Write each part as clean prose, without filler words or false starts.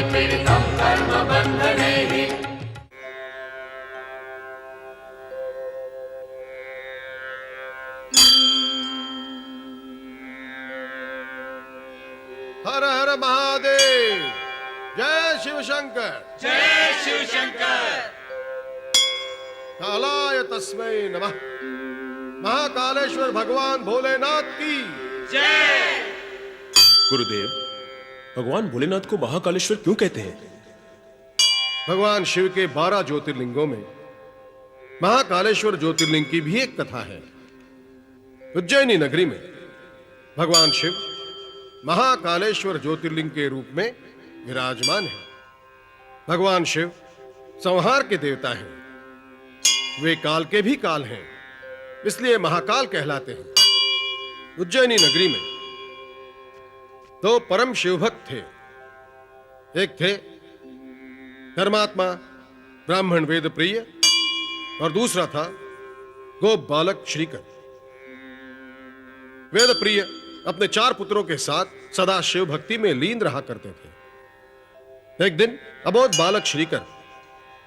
पीडितं कर्मबन्धनैः। हर हर महादेव, जय शिव शंकर, जय शिव शंकर। कालाय तस्मै नमः। महाकालेश्वर भगवान भोलेनाथ की जय। गुरुदेव, भगवान भोलेनाथ को महाकालेश्वर क्यों कहते हैं? भगवान शिव के 12 ज्योतिर्लिंगों में महाकालेश्वर ज्योतिर्लिंग की भी एक कथा है। उज्जैनी नगरी में भगवान शिव महाकालेश्वर ज्योतिर्लिंग के रूप में विराजमान है। भगवान शिव संहार के देवता हैं। वे काल के भी काल हैं, इसलिए महाकाल कहलाते हैं। उज्जैनी नगरी में 2 परम शिवभक्त थे। एक थे धर्मात्मा ब्राह्मण वेद प्रिय और दूसरा था गोप बालक श्रीकर। वेद प्रिय अपने 4 पुत्रों के साथ सदा शिव भक्ति में लीन रहा करते थे। एक दिन अबोध बालक श्रीकर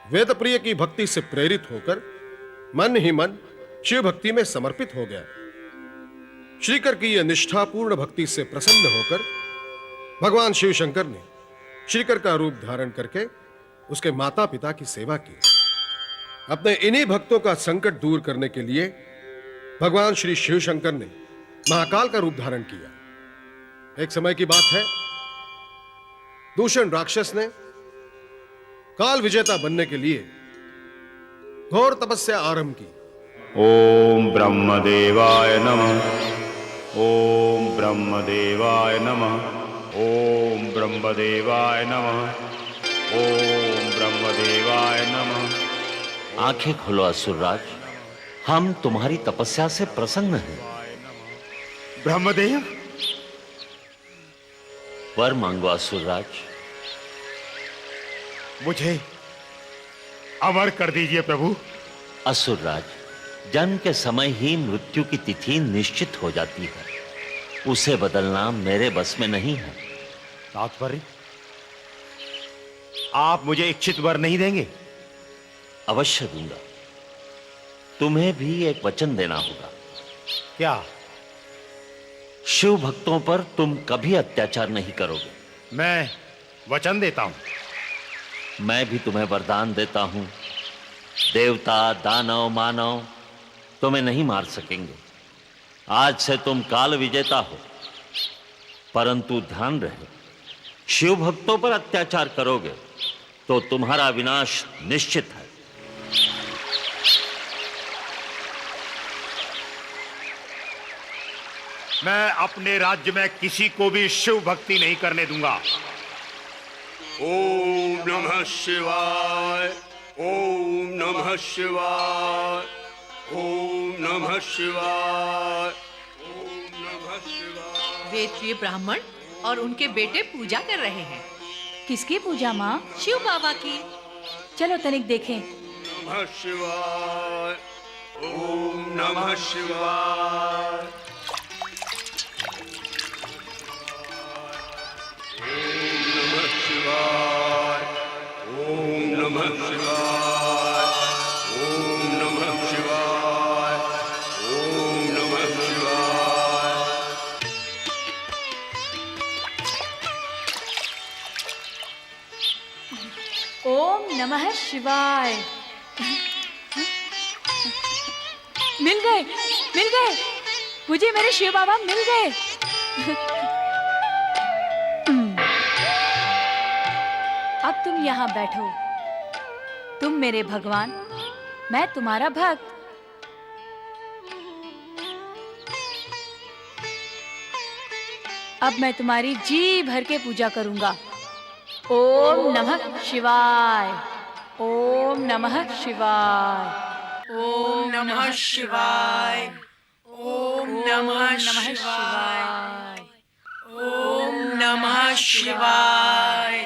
वेद प्रिय की भक्ति से प्रेरित होकर मन ही मन शिव भक्ति में समर्पित हो गया। श्रीकर की यह निष्ठापूर्ण भक्ति से प्रसन्न होकर भगवान शिव शंकर ने श्रीकर का रूप धारण करके उसके माता पिता की सेवा की। अपने इन्हीं भक्तों का संकट दूर करने के लिए भगवान श्री शिव शंकर ने महाकाल का रूप धारण किया। एक समय की बात है, दूषण राक्षस ने काल विजेता बनने के लिए घोर तपस्या आरंभ की। ओम ब्रह्मदेवाय नमः। ओम ब्रह्मदेवाय नमः। ओम ब्रह्मदेवाय नमः। ओम ब्रह्मदेवाय नमः। आंखें खोलो असुरराज, हम तुम्हारी तपस्या से प्रसन्न हैं। ब्रह्मदेव, वर मांगो असुरराज। मुझे अमर कर दीजिए प्रभु। असुरराज, जन्म के समय ही मृत्यु की तिथि निश्चित हो जाती है, उसे बदलना मेरे बस में नहीं है। तात्पर्य, आप मुझे इच्छित वर नहीं देंगे? अवश्य दूंगा। तुम्हें भी एक वचन देना होगा। क्या? शिव भक्तों पर तुम कभी अत्याचार नहीं करोगे। मैं वचन देता हूं। मैं भी तुम्हें वरदान देता हूं, देवता दानव मानव तुम्हें नहीं मार सकेंगे। आज से तुम काल विजेता हो, परंतु ध्यान रहे, शिव भक्तों पर अत्याचार करोगे तो तुम्हारा विनाश निश्चित है। मैं अपने राज्य में किसी को भी शिव भक्ति नहीं करने दूंगा। ओम नमः शिवाय। ओम नमः शिवाय। ओम नमः शिवाय। ओम नमः शिवाय। वेदप्रिय ब्राह्मण और उनके बेटे पूजा कर रहे हैं। किसकी पूजा माँ? शिव बाबा की। चलो तनिक देखें। नमः शिवाय। ओम नमः शिवाय। ओम नमः शिवाय। ओम नमः शिवाय। ओम नमः शिवाय। ओम नमः शिवाय। मिल गए, मिल गए। मुझे मेरे शिव बाबा मिल गए। अब तुम यहाँ बैठो। तुम मेरे भगवान, मैं तुम्हारा भक्त। अब मैं तुम्हारी जी भर के पूजा करूंगा। ओम नमः शिवाय। ओम नमः शिवाय। ओम नमः शिवाय। ओम नमः शिवाय। ओम नमः शिवाय।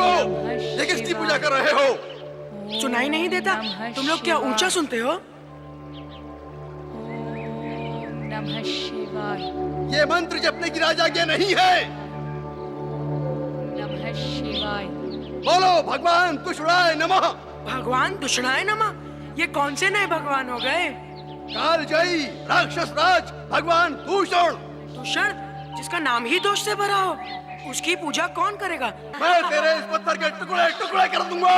को, ये किसकी पूजा कर रहे हो? सुनाई नहीं देता? तुम लोग क्या ऊंचा सुनते हो? ओम नमः शिवाय। ये मंत्र जपने की राजाज्ञा नहीं है। नमः शिवाय। बोलो भगवान तुषुराय नमः। भगवान दुष्णाय नमः। ये कौन से नए भगवान हो गए? कालजयी राक्षस राज भगवान दूषण। दूषण, जिसका नाम ही दोष से भरा हो, उसकी पूजा कौन करेगा? मैं तेरे इस पत्थर के टुकड़े टुकड़े कर दूंगा।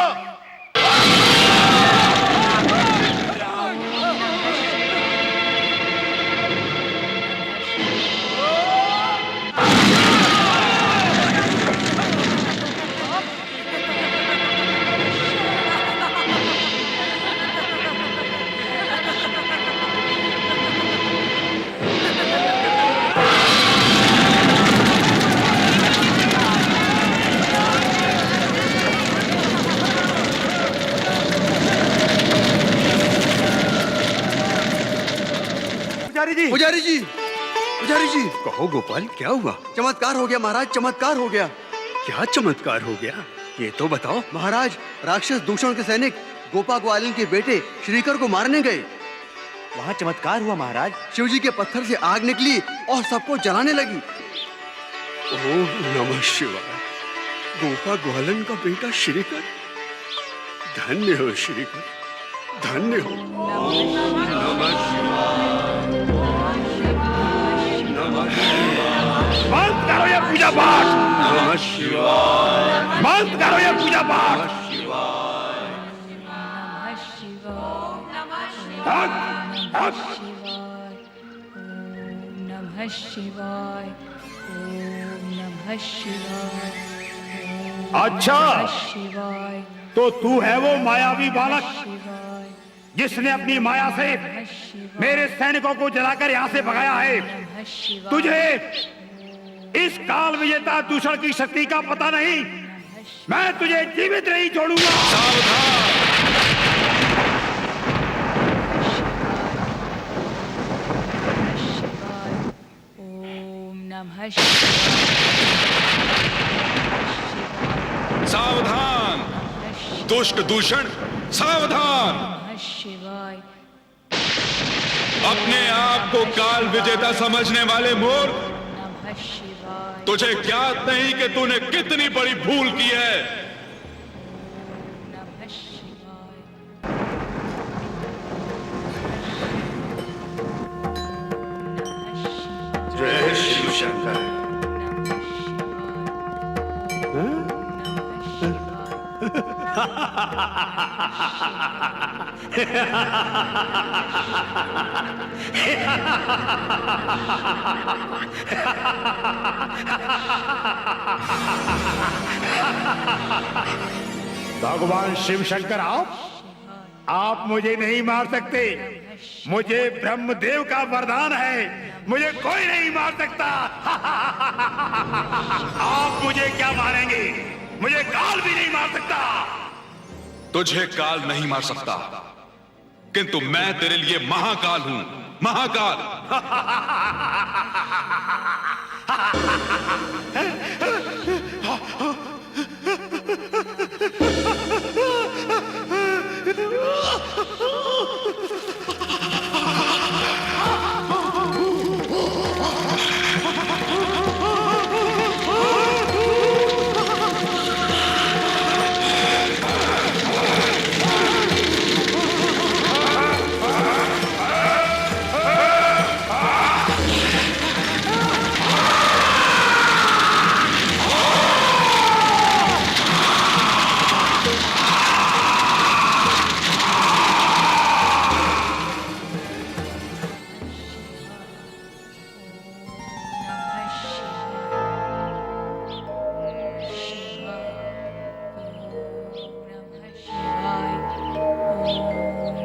पुजारी जी, पुजारी जी। कहो गोपाल, क्या हुआ? चमत्कार हो गया महाराज, चमत्कार हो गया। क्या चमत्कार हो गया, ये तो बताओ। महाराज, राक्षस दूषण के सैनिक गोपा ग्वालिन के बेटे श्रीकर को मारने गए। वहाँ चमत्कार हुआ महाराज। शिव जी के पत्थर से आग निकली और सबको जलाने लगी। ओम नमः शिवाय। गोपा ग्वालन का बेटा श्रीकर, धन्य हो श्रीकर, धन्य हो। बंद करो ये पूजा पाठ। नमः शिवाय। बंद करो ये पूजा पाठ। नमः शिवाय। हट, हट। ओम नमः शिवाय। ओम नमः शिवाय। अच्छा, शिवाय। तो तू है वो मायावी बालक शिवाय। जिसने अपनी माया से मेरे सैनिकों को जलाकर यहाँ से भगाया है। नमः शिवाय। तुझे इस काल विजेता दूषण की शक्ति का पता नहीं। मैं तुझे जीवित नहीं छोड़ूंगा। ओम नमः शिवाय। सावधान दुष्ट दूषण, सावधान। नमः शिवाय। अपने आप को काल विजेता समझने वाले मोर, नमः शिवाय। तुझे ज्ञात नहीं कि तूने कितनी बड़ी भूल की है। नमः शिवाय। जय शिव शंकर। भगवान शिव शंकर, आप मुझे नहीं मार सकते। मुझे ब्रह्मदेव का वरदान है, मुझे कोई नहीं मार सकता। आप मुझे क्या मारेंगे? मुझे काल भी नहीं मार सकता। तुझे काल नहीं मार सकता, किंतु मैं तेरे लिए महाकाल हूं, महाकाल।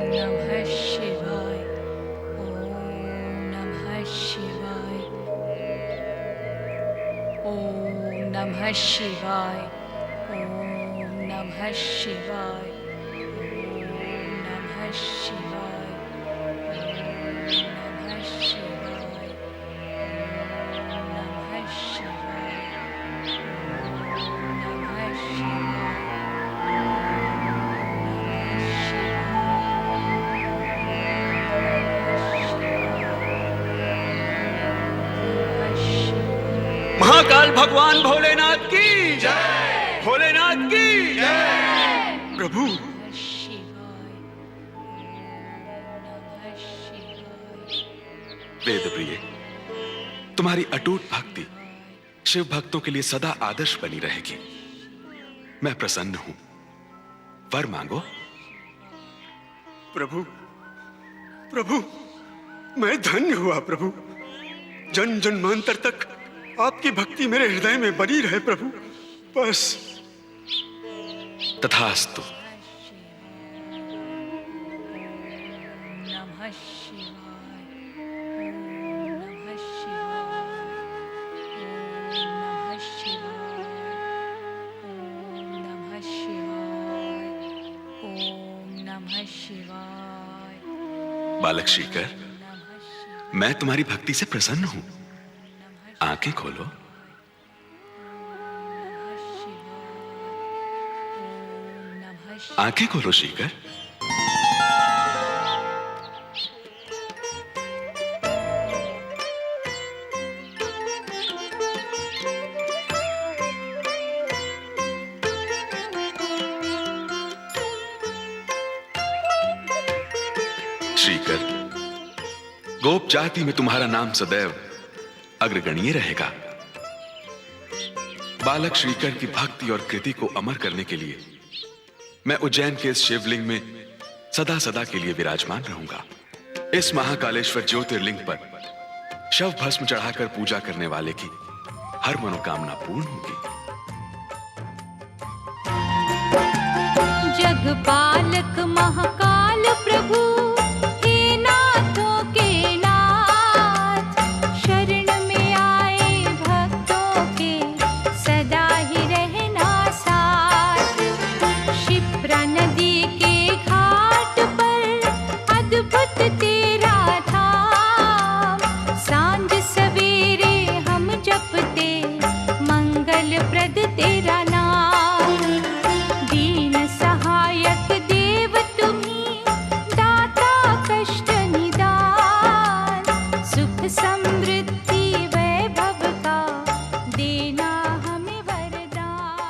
नमः शिवाय। ओम नमः शिवाय। ओम नमः शिवाय। ओम नमः शिवाय। ओम नमः शिवाय। ओम नमः शिवाय। महाकाल भगवान भोलेनाथ की जय, भोलेनाथ की जय। प्रभु वेद प्रिय, तुम्हारी अटूट भक्ति शिव भक्तों के लिए सदा आदर्श बनी रहेगी। मैं प्रसन्न हूं, वर मांगो। प्रभु प्रभु, मैं धन्य हुआ प्रभु। जन जन्मांतर तक आपकी भक्ति मेरे हृदय में बनी रहे प्रभु, बस। तथास्तु। बालक श्रीकर, मैं तुम्हारी भक्ति से प्रसन्न हूं। आंखें खोलो। आंखें खोलो श्रीकर। श्रीकर, गोप जाति में तुम्हारा नाम सदैव अग्रगण्य रहेगा। बालक श्रीकर की भक्ति और कृति को अमर करने के लिए मैं उज्जैन के इस शिवलिंग में सदा सदा के लिए विराजमान रहूंगा। इस महाकालेश्वर ज्योतिर्लिंग पर शव भस्म चढ़ाकर पूजा करने वाले की हर मनोकामना पूर्ण होगी। जगपालक महाकाल प्रभु, तेरा नाम। दीन सहायक देव तुम्हीं, दाता कष्ट निदान। सुख समृद्धि वैभव का देना हमें वरदान।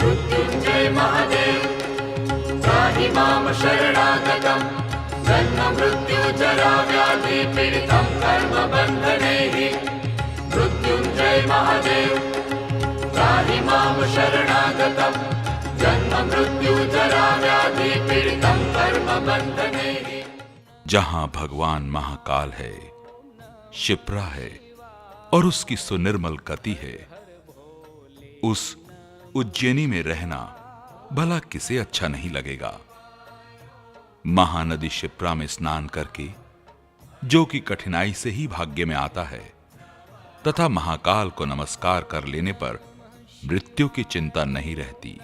मृत्युंजय महादेव त्राहि मां शरणागतम्। जन्म मृत्यु जरा व्याधि पीडितं कर्म बन्धनैः। मृत्युंजय महादेव त्राहि मां शरणागतम्। जन्म मृत्यु जरा व्याधि पीडितं कर्म बन्धनैः। जहां भगवान महाकाल है, शिप्रा है और उसकी सुनिर्मल गति है, उस उज्जैनी में रहना भला किसे अच्छा नहीं लगेगा। महानदी शिप्रा में स्नान करके, जो कि कठिनाई से ही भाग्य में आता है, तथा महाकाल को नमस्कार कर लेने पर मृत्यु की चिंता नहीं रहती।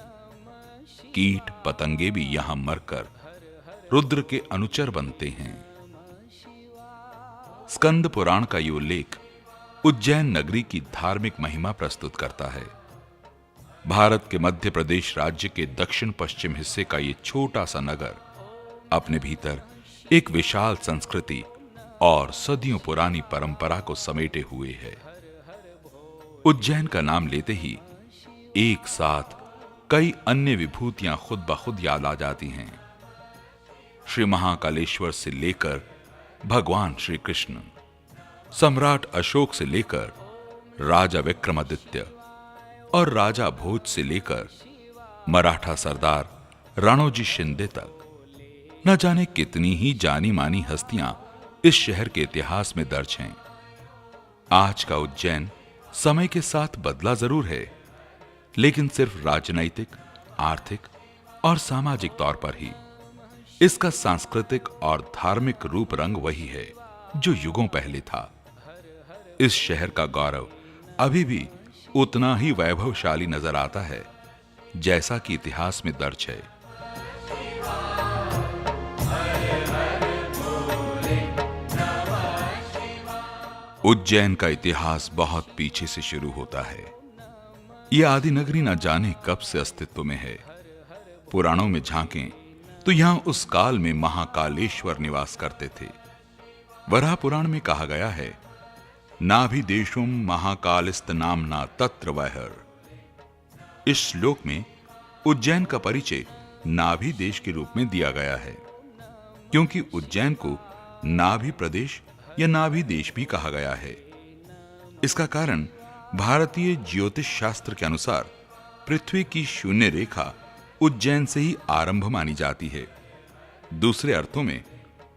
कीट पतंगे भी यहां मरकर रुद्र के अनुचर बनते हैं। स्कंद पुराण का ये उल्लेख उज्जैन नगरी की धार्मिक महिमा प्रस्तुत करता है। भारत के मध्य प्रदेश राज्य के दक्षिण पश्चिम हिस्से का ये छोटा सा नगर अपने भीतर एक विशाल संस्कृति और सदियों पुरानी परंपरा को समेटे हुए है। उज्जैन का नाम लेते ही एक साथ कई अन्य विभूतियां खुद ब खुद याद आ जाती हैं। श्री महाकालेश्वर से लेकर भगवान श्री कृष्ण, सम्राट अशोक से लेकर राजा विक्रमादित्य और राजा भोज से लेकर मराठा सरदार रणोजी शिंदे तक, न जाने कितनी ही जानी मानी हस्तियां इस शहर के इतिहास में दर्ज हैं। आज का उज्जैन समय के साथ बदला जरूर है, लेकिन सिर्फ राजनैतिक, आर्थिक और सामाजिक तौर पर ही। इसका सांस्कृतिक और धार्मिक रूप रंग वही है जो युगों पहले था। इस शहर का गौरव अभी भी उतना ही वैभवशाली नजर आता है जैसा कि इतिहास में दर्ज है। उज्जैन का इतिहास बहुत पीछे से शुरू होता है। यह आदि नगरी न जाने कब से अस्तित्व में है। पुराणों में झांकें तो यहां उस काल में महाकालेश्वर निवास करते थे। वराह पुराण में कहा गया है, नाभिदेशुम महाकालिस्त नामना तत्र वहर। इस श्लोक में उज्जैन का परिचय नाभि देश के रूप में दिया गया है, क्योंकि उज्जैन को नाभि प्रदेश या नाभि देश भी कहा गया है। इसका कारण भारतीय ज्योतिष शास्त्र के अनुसार पृथ्वी की शून्य रेखा उज्जैन से ही आरंभ मानी जाती है। दूसरे अर्थों में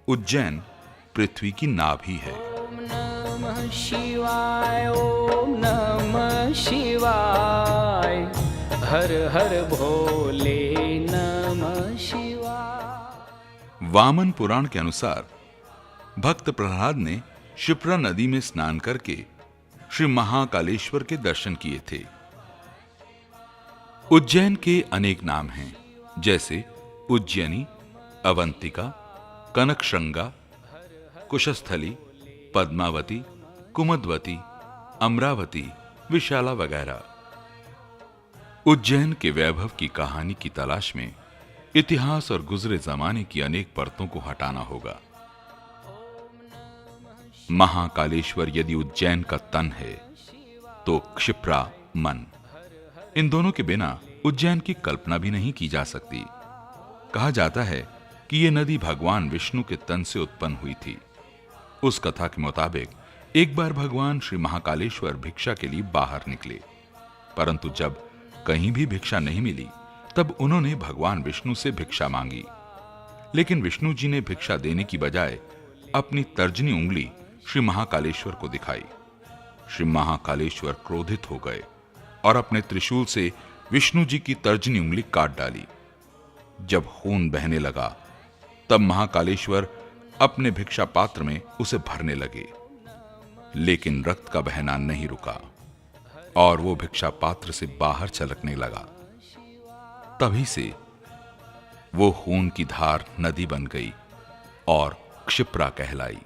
उज्जैन पृथ्वी की नाभि है। ओम नमः शिवाय, ओम नमः शिवाय, हर हर भोले नमः शिवाय। वामन पुराण के अनुसार भक्त प्रहलाद ने क्षिप्रा नदी में स्नान करके श्री महाकालेश्वर के दर्शन किए थे। उज्जैन के अनेक नाम हैं, जैसे उज्जैनी, अवंतिका, कनकशृंगा, कुशस्थली, पद्मावती, कुमुदवती, अमरावती, विशाला वगैरह। उज्जैन के वैभव की कहानी की तलाश में इतिहास और गुजरे जमाने की अनेक परतों को हटाना होगा। महाकालेश्वर यदि उज्जैन का तन है तो क्षिप्रा मन। इन दोनों के बिना उज्जैन की कल्पना भी नहीं की जा सकती। कहा जाता है कि यह नदी भगवान विष्णु के तन से उत्पन्न हुई थी। उस कथा के मुताबिक एक बार भगवान श्री महाकालेश्वर भिक्षा के लिए बाहर निकले, परंतु जब कहीं भी भिक्षा नहीं मिली तब उन्होंने भगवान विष्णु से भिक्षा मांगी। लेकिन विष्णु जी ने भिक्षा देने की बजाय अपनी तर्जनी उंगली श्री महाकालेश्वर को दिखाई। श्री महाकालेश्वर क्रोधित हो गए और अपने त्रिशूल से विष्णु जी की तर्जनी उंगली काट डाली। जब खून बहने लगा तब महाकालेश्वर अपने भिक्षा पात्र में उसे भरने लगे, लेकिन रक्त का बहना नहीं रुका और वो भिक्षा पात्र से बाहर छलकने लगा। तभी से वो खून की धार नदी बन गई और क्षिप्रा कहलाई।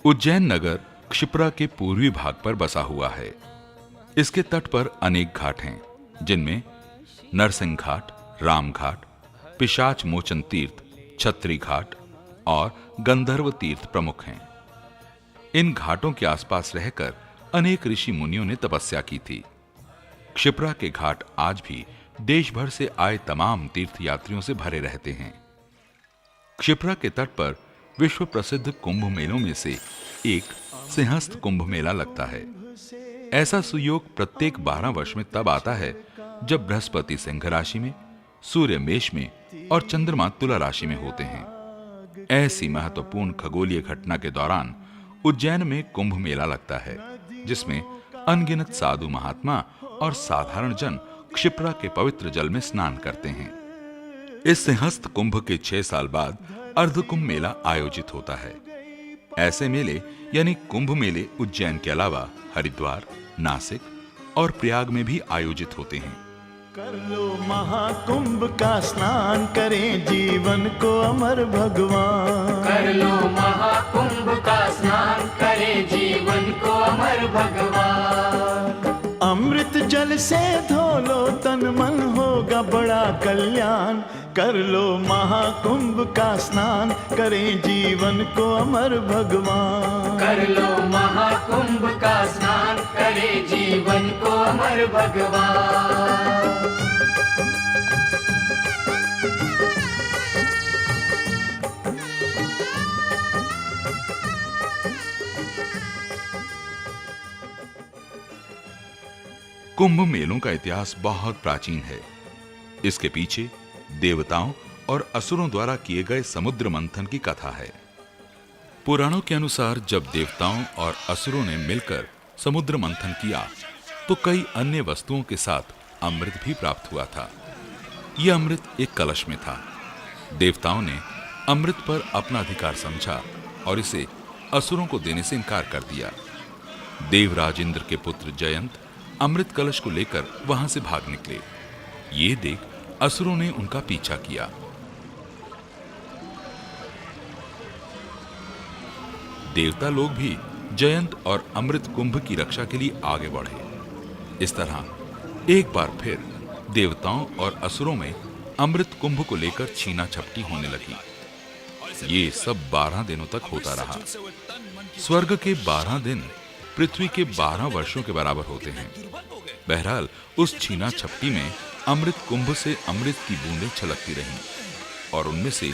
उज्जैन नगर क्षिप्रा के पूर्वी भाग पर बसा हुआ है। इसके तट पर अनेक घाट हैं, जिनमें नरसिंह घाट, राम घाट, पिशाच मोचन तीर्थ, छत्री घाट और गंधर्व तीर्थ प्रमुख हैं। इन घाटों के आसपास रहकर अनेक ऋषि मुनियों ने तपस्या की थी। क्षिप्रा के घाट आज भी देश भर से आए तमाम तीर्थ यात्रियों से भरे रहते हैं। क्षिप्रा के तट पर विश्व प्रसिद्ध कुंभ मेलों में से एक सिंहस्थ कुंभ मेला लगता है। ऐसा सुयोग प्रत्येक 12 वर्ष में तब आता है जब बृहस्पति सिंह राशि में, सूर्य मेष में और चंद्रमा तुला राशि में होते हैं। ऐसी महत्वपूर्ण खगोलीय घटना के दौरान उज्जैन में कुंभ मेला लगता है, जिसमें अनगिनत साधु महात्मा और साधारण जन क्षिप्रा के पवित्र जल में स्नान करते हैं। इस सिंहस्थ कुंभ के 6 साल बाद अर्ध कुंभ मेला आयोजित होता है। ऐसे मेले यानी कुंभ मेले उज्जैन के अलावा हरिद्वार, नासिक और प्रयाग में भी आयोजित होते हैं। कर लो महाकुंभ का स्नान, करें जीवन को अमर भगवान। कर लो महाकुंभ का स्नान, करें जीवन को अमर भगवान। अमृत जल से धो लो तन मन, होगा बड़ा कल्याण। कर लो महाकुंभ का स्नान, करें जीवन को अमर भगवान। कर लो महाकुंभ का स्नान, करें जीवन को अमर भगवान। कुंभ मेलों का इतिहास बहुत प्राचीन है। इसके पीछे देवताओं और असुरों द्वारा किए गए समुद्र मंथन की कथा है। पुराणों के अनुसार जब देवताओं और असुरों ने मिलकर समुद्र मंथन किया तो कई अन्य वस्तुओं के साथ अमृत भी प्राप्त हुआ था। यह अमृत एक कलश में था। देवताओं ने अमृत पर अपना अधिकार समझा और इसे असुरों को देने से इनकार कर दिया। देवराज इंद्र के पुत्र जयंत अमृत कलश को लेकर वहां से भाग निकले। ये देख असुरों ने उनका पीछा किया। देवता लोग भी जयंत और अमृत कुंभ की रक्षा के लिए आगे बढ़े। इस तरह एक बार फिर देवताओं और असुरों में अमृत कुंभ को लेकर छीना झपटी होने लगी। ये सब 12 दिनों तक होता रहा। स्वर्ग के 12 दिन पृथ्वी के 12 वर्षों के बराबर होते हैं। बहरहाल उस छीना छपटी में अमृत कुंभ से अमृत की बूंदें छलकती रहीं और उनमें से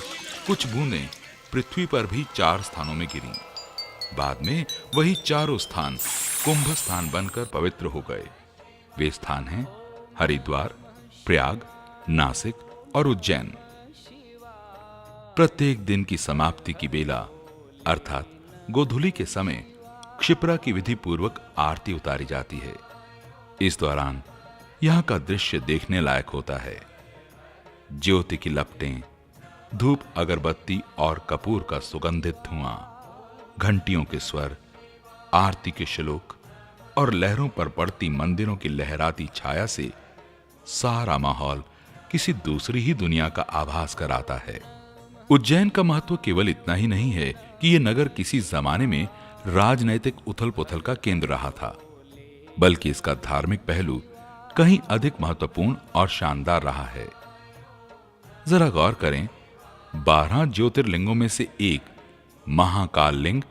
कुछ बूंदें पृथ्वी पर भी 4 स्थानों में गिरीं। बाद में वही चारों स्थान कुंभ स्थान बनकर पवित्र हो गए। वे स्थान हैं हरिद्वार, प्रयाग, नासिक और उज्जैन। प्रत्येक दिन की समाप्ति की बेला अर्थात गोधूली के समय क्षिप्रा की विधि पूर्वक आरती उतारी जाती है। इस दौरान यहां का दृश्य देखने लायक होता है। ज्योति की लपटें, धूप अगरबत्ती और कपूर का सुगंधित धुआं, घंटियों के स्वर, आरती के श्लोक और लहरों पर पड़ती मंदिरों की लहराती छाया से सारा माहौल किसी दूसरी ही दुनिया का आभास कराता है। उज्जैन का महत्व केवल इतना ही नहीं है कि यह नगर किसी जमाने में राजनैतिक उथल पुथल का केंद्र रहा था, बल्कि इसका धार्मिक पहलू कहीं अधिक महत्वपूर्ण और शानदार रहा है। जरा गौर करें, 12 ज्योतिर्लिंगों में से एक महाकाल लिंग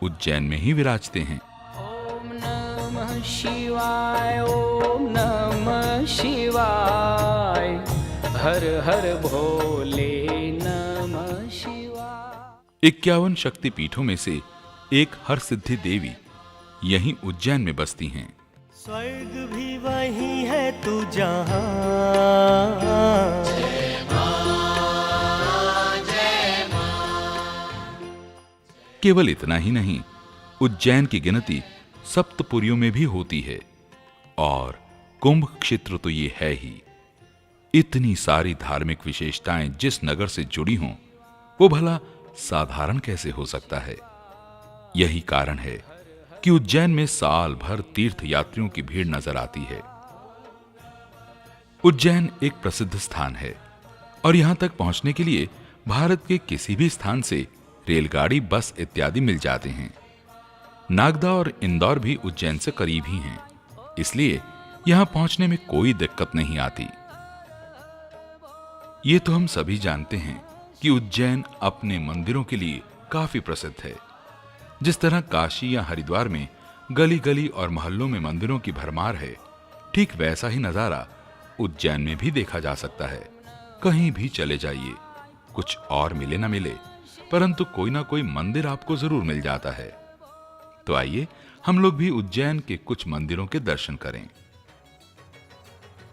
उज्जैन में ही विराजते हैं। ओम नमः शिवाय, ओम नमः शिवाय, हर हर भोले नमः शिवाय। 51 शक्ति पीठों में से एक हर सिद्धि देवी यहीं उज्जैन में बसती हैं। स्वर्ग भी वही है तू जहां। केवल इतना ही नहीं, उज्जैन की गिनती सप्तपुरियों में भी होती है और कुंभ क्षेत्र तो ये है ही। इतनी सारी धार्मिक विशेषताएं जिस नगर से जुड़ी हों, वो भला साधारण कैसे हो सकता है? यही कारण है कि उज्जैन में साल भर तीर्थ यात्रियों की भीड़ नजर आती है। उज्जैन एक प्रसिद्ध स्थान है और यहां तक पहुंचने के लिए भारत के किसी भी स्थान से रेलगाड़ी, बस इत्यादि मिल जाते हैं। नागदा और इंदौर भी उज्जैन से करीब ही हैं, इसलिए यहां पहुंचने में कोई दिक्कत नहीं आती। ये तो हम सभी जानते हैं कि उज्जैन अपने मंदिरों के लिए काफी प्रसिद्ध है। जिस तरह काशी या हरिद्वार में गली गली और मोहल्लों में मंदिरों की भरमार है, ठीक वैसा ही नजारा उज्जैन में भी देखा जा सकता है। कहीं भी चले जाइए, कुछ और मिले ना मिले, परंतु कोई ना कोई मंदिर आपको जरूर मिल जाता है। तो आइए हम लोग भी उज्जैन के कुछ मंदिरों के दर्शन करें।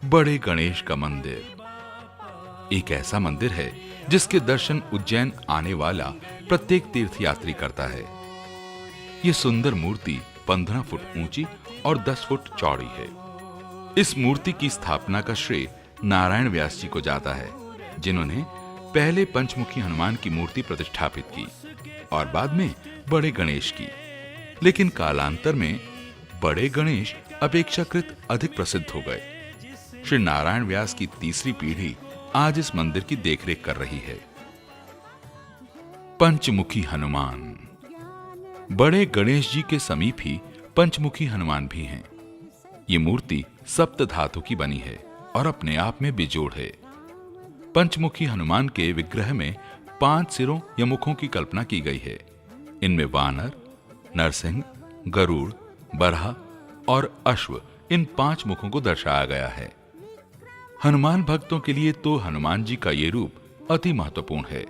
बड़े गणेश का मंदिर एक ऐसा मंदिर है जिसके दर्शन उज्जैन आने वाला प्रत्येक तीर्थयात्री करता है। यह सुंदर मूर्ति 15 फुट ऊंची और 10 फुट चौड़ी है। इस मूर्ति की स्थापना का श्रेय नारायण व्यास जी को जाता है, जिन्होंने पहले पंचमुखी हनुमान की मूर्ति प्रतिष्ठापित की और बाद में बड़े गणेश की। लेकिन कालांतर में बड़े गणेश अपेक्षाकृत अधिक प्रसिद्ध हो गए। श्री नारायण व्यास की तीसरी पीढ़ी आज इस मंदिर की देखरेख कर रही है। पंचमुखी हनुमान। बड़े गणेश जी के समीप ही पंचमुखी हनुमान भी हैं। ये मूर्ति सप्त धातु की बनी है और अपने आप में बेजोड़ है। पंचमुखी हनुमान के विग्रह में 5 सिरों या मुखों की कल्पना की गई है। इनमें वानर, नरसिंह, गरुड़, बरहा और अश्व, इन 5 मुखों को दर्शाया गया है। हनुमान भक्तों के लिए तो हनुमान जी का ये रूप अति महत्वपूर्ण है।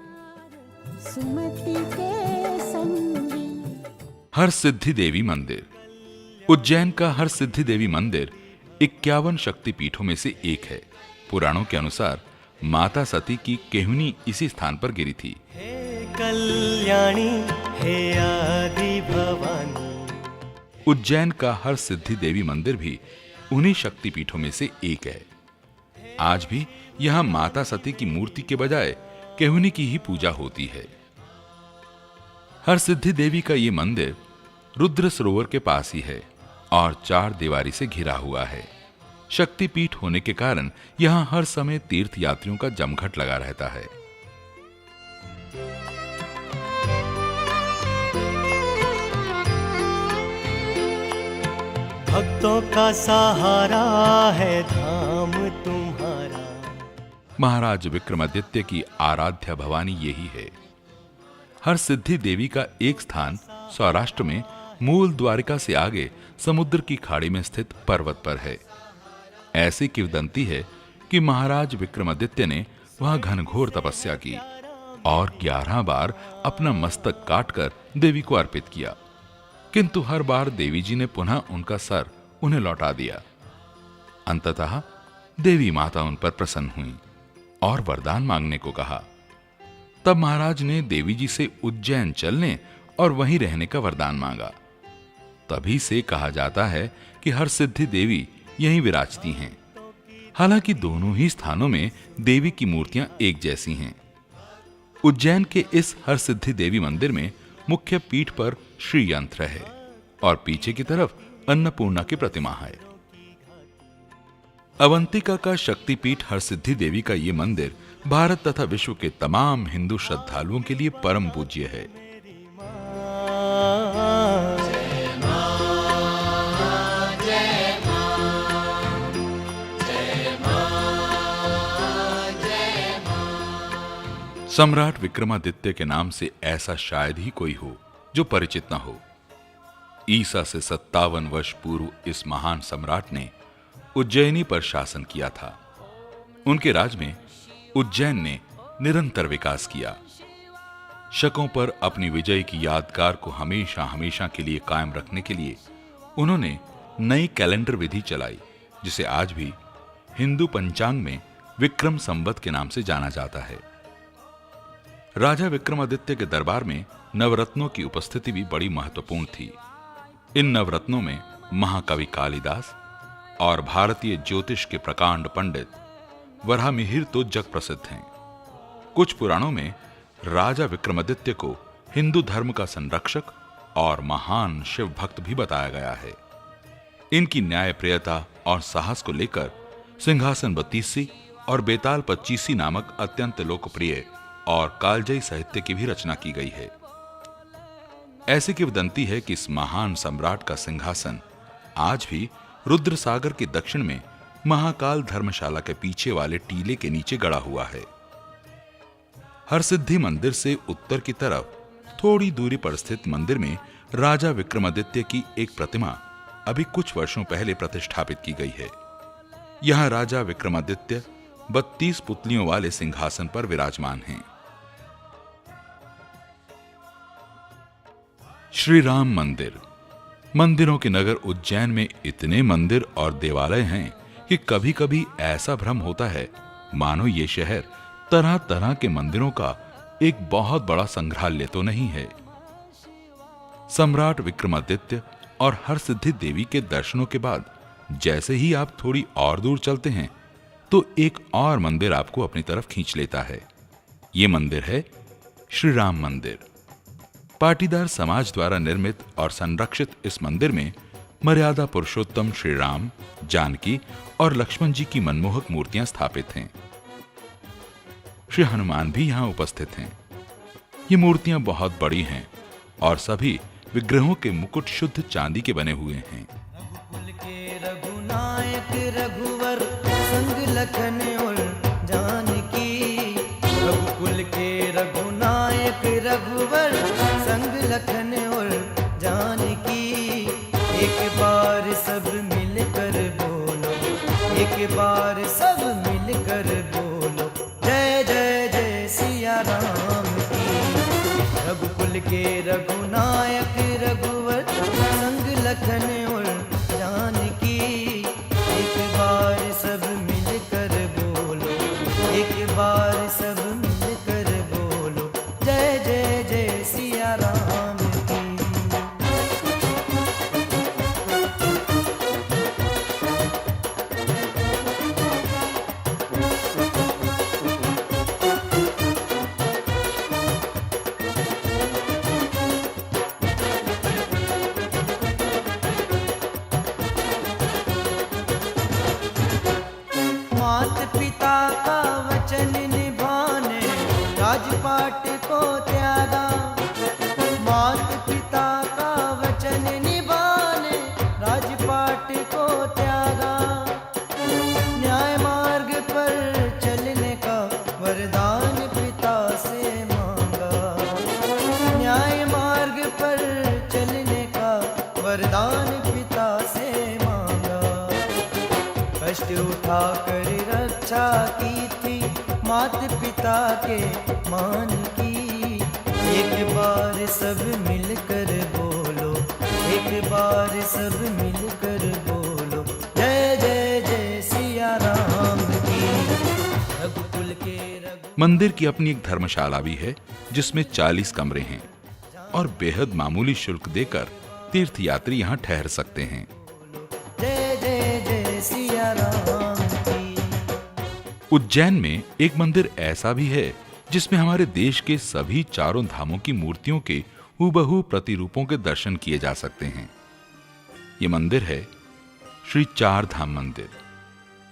हर सिद्धि देवी मंदिर। उज्जैन का हर सिद्धि देवी मंदिर 51 शक्ति पीठों में से एक है। पुराणों के अनुसार माता सती की केहुनी इसी स्थान पर गिरी थी। हे कल्याणी, हे आदि भवानी। उज्जैन का हर सिद्धि देवी मंदिर भी उन्हीं शक्ति पीठों में से एक है। आज भी यहां माता सती की मूर्ति के बजाय केहुनी की ही पूजा होती है। हर सिद्धि देवी का ये मंदिर रुद्र सरोवर के पास ही है और 4 दीवारी से घिरा हुआ है। शक्तिपीठ होने के कारण यहां हर समय तीर्थ यात्रियों का जमघट लगा रहता है। भक्तों का सहारा है धाम तुम्हारा। महाराज विक्रमादित्य की आराध्य भवानी यही है। हरसिद्धि देवी का एक स्थान सौराष्ट्र में मूल द्वारिका से आगे समुद्र की खाड़ी में स्थित पर्वत पर है। ऐसी किंवदंती है कि महाराज विक्रमादित्य ने वहां घनघोर तपस्या की और 11 बार अपना मस्तक काटकर देवी को अर्पित किया, किंतु हर बार देवी जी ने पुनः उनका सर उन्हें लौटा दिया। अंततः देवी माता उन पर प्रसन्न हुई और वरदान मांगने को कहा। तब महाराज ने देवी जी से उज्जैन चलने और वहीं रहने का वरदान मांगा। तभी से कहा जाता है कि हरसिद्धि देवी यहीं विराजती हैं। हालांकि दोनों ही स्थानों में देवी की मूर्तियां एक जैसी हैं। उज्जैन के इस हरसिद्धि देवी मंदिर में मुख्य पीठ पर श्री यंत्र है और पीछे की तरफ अन्नपूर्णा की प्रतिमा है। अवंतिका का शक्तिपीठ हरसिद्धि देवी का ये मंदिर भारत तथा विश्व के तमाम हिंदू श्रद्धालुओं के लिए परम पूज्य है। सम्राट विक्रमादित्य के नाम से ऐसा शायद ही कोई हो जो परिचित न हो। ईसा से 57 वर्ष पूर्व इस महान सम्राट ने उज्जैनी पर शासन किया था। उनके राज में उज्जैन ने निरंतर विकास किया। शकों पर अपनी विजय की यादगार को हमेशा हमेशा के लिए कायम रखने के लिए उन्होंने नई कैलेंडर विधि चलाई, जिसे आज भी हिंदू पंचांग में विक्रम संवत के नाम से जाना जाता है। राजा विक्रमादित्य के दरबार में नवरत्नों की उपस्थिति भी बड़ी महत्वपूर्ण थी। इन नवरत्नों में महाकवि कालिदास और भारतीय ज्योतिष के प्रकांड पंडित वराहमिहिर तो जग प्रसिद्ध हैं। कुछ पुराणों में राजा विक्रमादित्य को हिंदू धर्म का संरक्षक और महान शिव भक्त भी बताया गया है। इनकी न्यायप्रियता और साहस को लेकर सिंहासन बत्तीसी और बेताल पच्चीसी नामक अत्यंत लोकप्रिय और कालजयी साहित्य की भी रचना की गई है। ऐसी किंवदंती है कि इस महान सम्राट का सिंहासन आज भी रुद्र सागर के दक्षिण में महाकाल धर्मशाला के पीछे वाले टीले के नीचे गड़ा हुआ है। हरसिद्धि मंदिर से उत्तर की तरफ थोड़ी दूरी पर स्थित मंदिर में राजा विक्रमादित्य की एक प्रतिमा अभी कुछ वर्षों पहले प्रतिष्ठापित की गई है। यहां राजा विक्रमादित्य 32 पुतलियों वाले सिंहासन पर विराजमान हैं। श्री राम मंदिर। मंदिरों के नगर उज्जैन में इतने मंदिर और देवालय हैं कि कभी कभी ऐसा भ्रम होता है मानो ये शहर तरह तरह के मंदिरों का एक बहुत बड़ा संग्रहालय तो नहीं है। सम्राट विक्रमादित्य और हरसिद्धि देवी के दर्शनों के बाद जैसे ही आप थोड़ी और दूर चलते हैं तो एक और मंदिर आपको अपनी तरफ खींच लेता है। यह मंदिर है श्री राम मंदिर। पाटीदार समाज द्वारा निर्मित और संरक्षित इस मंदिर में मर्यादा पुरुषोत्तम श्री राम, जानकी और लक्ष्मण जी की मनमोहक मूर्तियां स्थापित हैं। श्री हनुमान भी यहां उपस्थित हैं। ये मूर्तियां बहुत बड़ी हैं और सभी विग्रहों के मुकुट शुद्ध चांदी के बने हुए हैं। रघुकुल के रघुनायक रघुवर संग लखन और जानकी। रघुकुल के रघुनायक रघुवर संग लखन और जानकी। एक बार सब मिलकर बोलो, एक बार सब मिलकर बोलो, जय जय जय सिया राम की। रघुकुल के रघुनायक रघुवर संग लखन और जानकी। एक बार सब मिलकर बोलो, एक बार सब मिलकर बोलो, जय जय जय सिया राम की। मात पिता का वचन निभाने राजपाट को त्यागा। मात पिता का वचन निभाने राजपाट को त्यागा। न्याय मार्ग पर चलने का वरदान पिता से मांगा। उठा कर रक्षा की थी मात पिता के मान की। एक बार सब मिलकर बोलो, एक बार सब मिलकर बोलो, जय जय जय सिया राम की। रघुकुल के मंदिर की अपनी एक धर्मशाला भी है जिसमें 40 कमरे हैं और बेहद मामूली शुल्क देकर तीर्थयात्री यहाँ ठहर सकते हैं। जय जय जय सिया राम की। उज्जैन में एक मंदिर ऐसा भी है जिसमें हमारे देश के सभी चारों धामों की मूर्तियों के हूबहू प्रतिरूपों के दर्शन किए जा सकते हैं। ये मंदिर है श्री चार धाम मंदिर।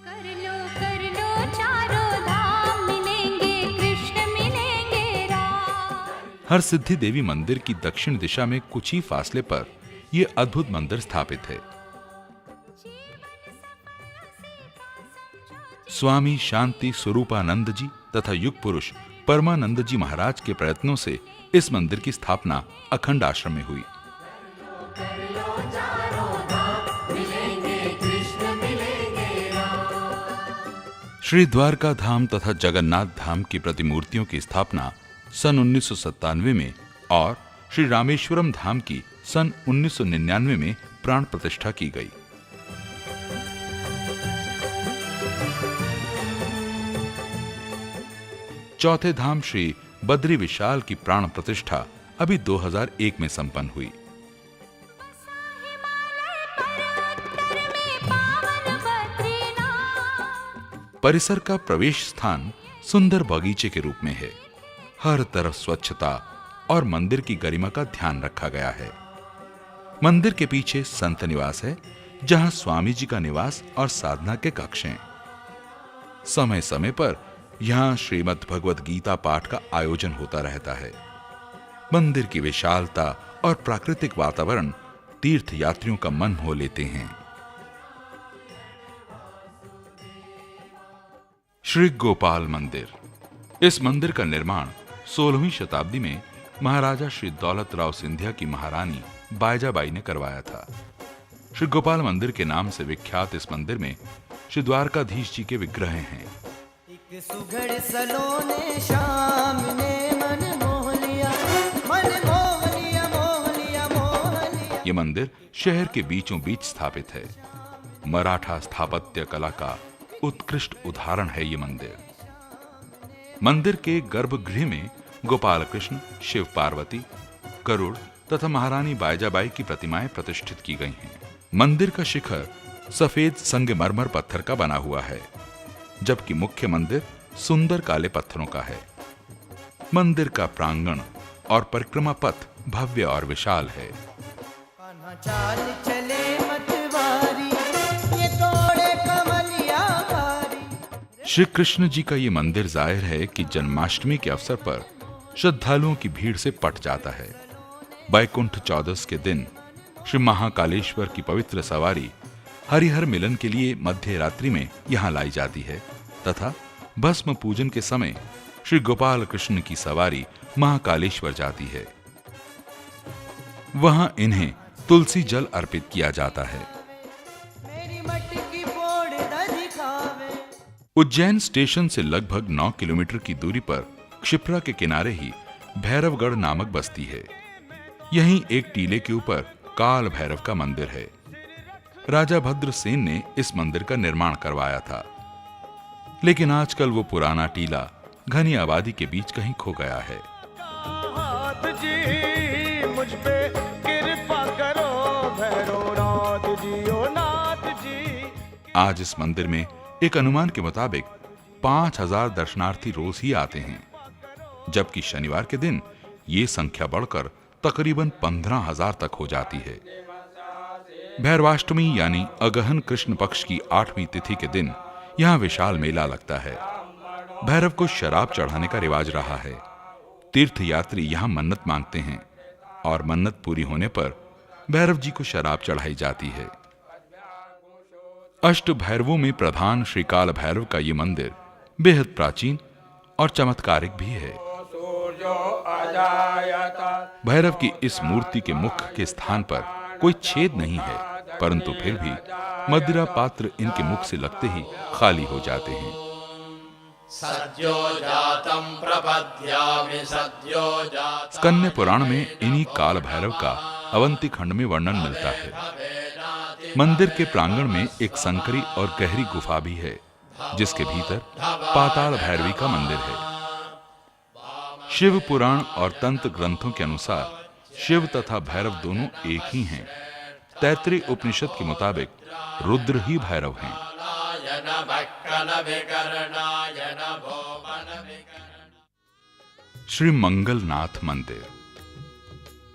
कर लो चारों धाम मिलेंगे, कृष्ण मिलेंगे राम। हर सिद्धि देवी मंदिर की दक्षिण दिशा में कुछ ही फासले पर यह अद्भुत मंदिर स्थापित है। स्वामी शांति स्वरूपानंद जी तथा युग पुरुष परमानंद जी महाराज के प्रयत्नों से इस मंदिर की स्थापना अखंड आश्रम में हुई। श्री द्वारका धाम तथा जगन्नाथ धाम की प्रतिमूर्तियों की स्थापना सन 1997 में और श्री रामेश्वरम धाम की सन 1999 में प्राण प्रतिष्ठा की गई। चौथे धाम श्री बद्री विशाल की प्राण प्रतिष्ठा अभी 2001 में संपन्न हुई। परिसर का प्रवेश स्थान सुंदर बगीचे के रूप में है। हर तरफ स्वच्छता और मंदिर की गरिमा का ध्यान रखा गया है। मंदिर के पीछे संत निवास है जहां स्वामी जी का निवास और साधना के कक्ष हैं। समय समय पर यहां श्रीमद् भगवद गीता पाठ का आयोजन होता रहता है। मंदिर की विशालता और प्राकृतिक वातावरण तीर्थ यात्रियों का मन हो लेते हैं। श्री गोपाल मंदिर। इस मंदिर का निर्माण 16वीं शताब्दी में महाराजा श्री दौलत राव सिंधिया की महारानी बायजाबाई ने करवाया था। श्री गोपाल मंदिर के नाम से विख्यात इस मंदिर में श्री द्वारकाधीश जी के विग्रह हैं। एक सुघड़ सलोने शाम ने मन मोह लिया, मन मोह लिया, मोह लिया, मोह लिया। ये मंदिर शहर के बीचों बीच स्थापित है। मराठा स्थापत्य कला का उत्कृष्ट उदाहरण है ये मंदिर। मंदिर के गर्भगृह में गोपाल कृष्ण, शिव पार्वती, गरुड़ तथा महारानी बायजाबाई की प्रतिमाएं प्रतिष्ठित की गई हैं। मंदिर का शिखर सफेद संगमरमर पत्थर का बना हुआ है, जबकि मुख्य मंदिर सुंदर काले पत्थरों का है। मंदिर का प्रांगण और परिक्रमा पथ भव्य और विशाल है। चाल चले मतवारी, ये तोड़े कमलिया भारी। श्री कृष्ण जी का ये मंदिर जाहिर है कि जन्माष्टमी के अवसर पर श्रद्धालुओं की भीड़ से पट जाता है। बैकुंठ चौदस के दिन श्री महाकालेश्वर की पवित्र सवारी हरिहर मिलन के लिए मध्य रात्रि में यहाँ लाई जाती है तथा भस्म पूजन के समय श्री गोपाल कृष्ण की सवारी महाकालेश्वर जाती है। वहां इन्हें तुलसी जल अर्पित किया जाता है। मेरी मटकी फोड़ न दिखावे। उज्जैन स्टेशन से लगभग 9 किलोमीटर की दूरी पर क्षिप्रा के किनारे ही भैरवगढ़ नामक बस्ती है। यहीं एक टीले के ऊपर काल भैरव का मंदिर है। राजा भद्रसेन ने इस मंदिर का निर्माण करवाया था, लेकिन आजकल वो पुराना टीला घनी आबादी के बीच कहीं खो गया है। हाथ जी मुझ पे कृपा करो, भैरवनाथ जी, ओ नाथ जी। आज इस मंदिर में एक अनुमान के मुताबिक 5000 दर्शनार्थी रोज ही आते हैं, जबकि शनिवार के दिन ये संख्या बढ़कर तकरीबन 15,000 तक हो जाती है। भैरवाष्टमी यानी अगहन कृष्ण पक्ष की 8वीं तिथि के दिन यहाँ विशाल मेला लगता है। भैरव को शराब चढ़ाने का रिवाज रहा है। तीर्थयात्री यहाँ मन्नत मांगते हैं और मन्नत पूरी होने पर भैरव जी को शराब चढ़ाई जाती है। अष्ट भैरवों में प्रधान श्री काल भैरव का ये मंदिर बेहद प्राचीन और चमत्कारिक भी है। भैरव की इस मूर्ति के मुख के स्थान पर कोई छेद नहीं है, परंतु फिर भी मदिरा पात्र इनके मुख से लगते ही खाली हो जाते हैं। सद्यो जातम प्रपद्यामि सद्यो जातम। स्कन्द पुराण में इन्हीं काल भैरव का अवंती खंड में वर्णन मिलता है। मंदिर के प्रांगण में एक संकरी और गहरी गुफा भी है, जिसके भीतर पाताल भैरवी का मंदिर है। शिव पुराण और तंत्र ग्रंथों के अनुसार शिव तथा भैरव दोनों एक ही हैं। तैत्तिरीय उपनिषद के मुताबिक रुद्र ही भैरव हैं। श्री मंगलनाथ मंदिर।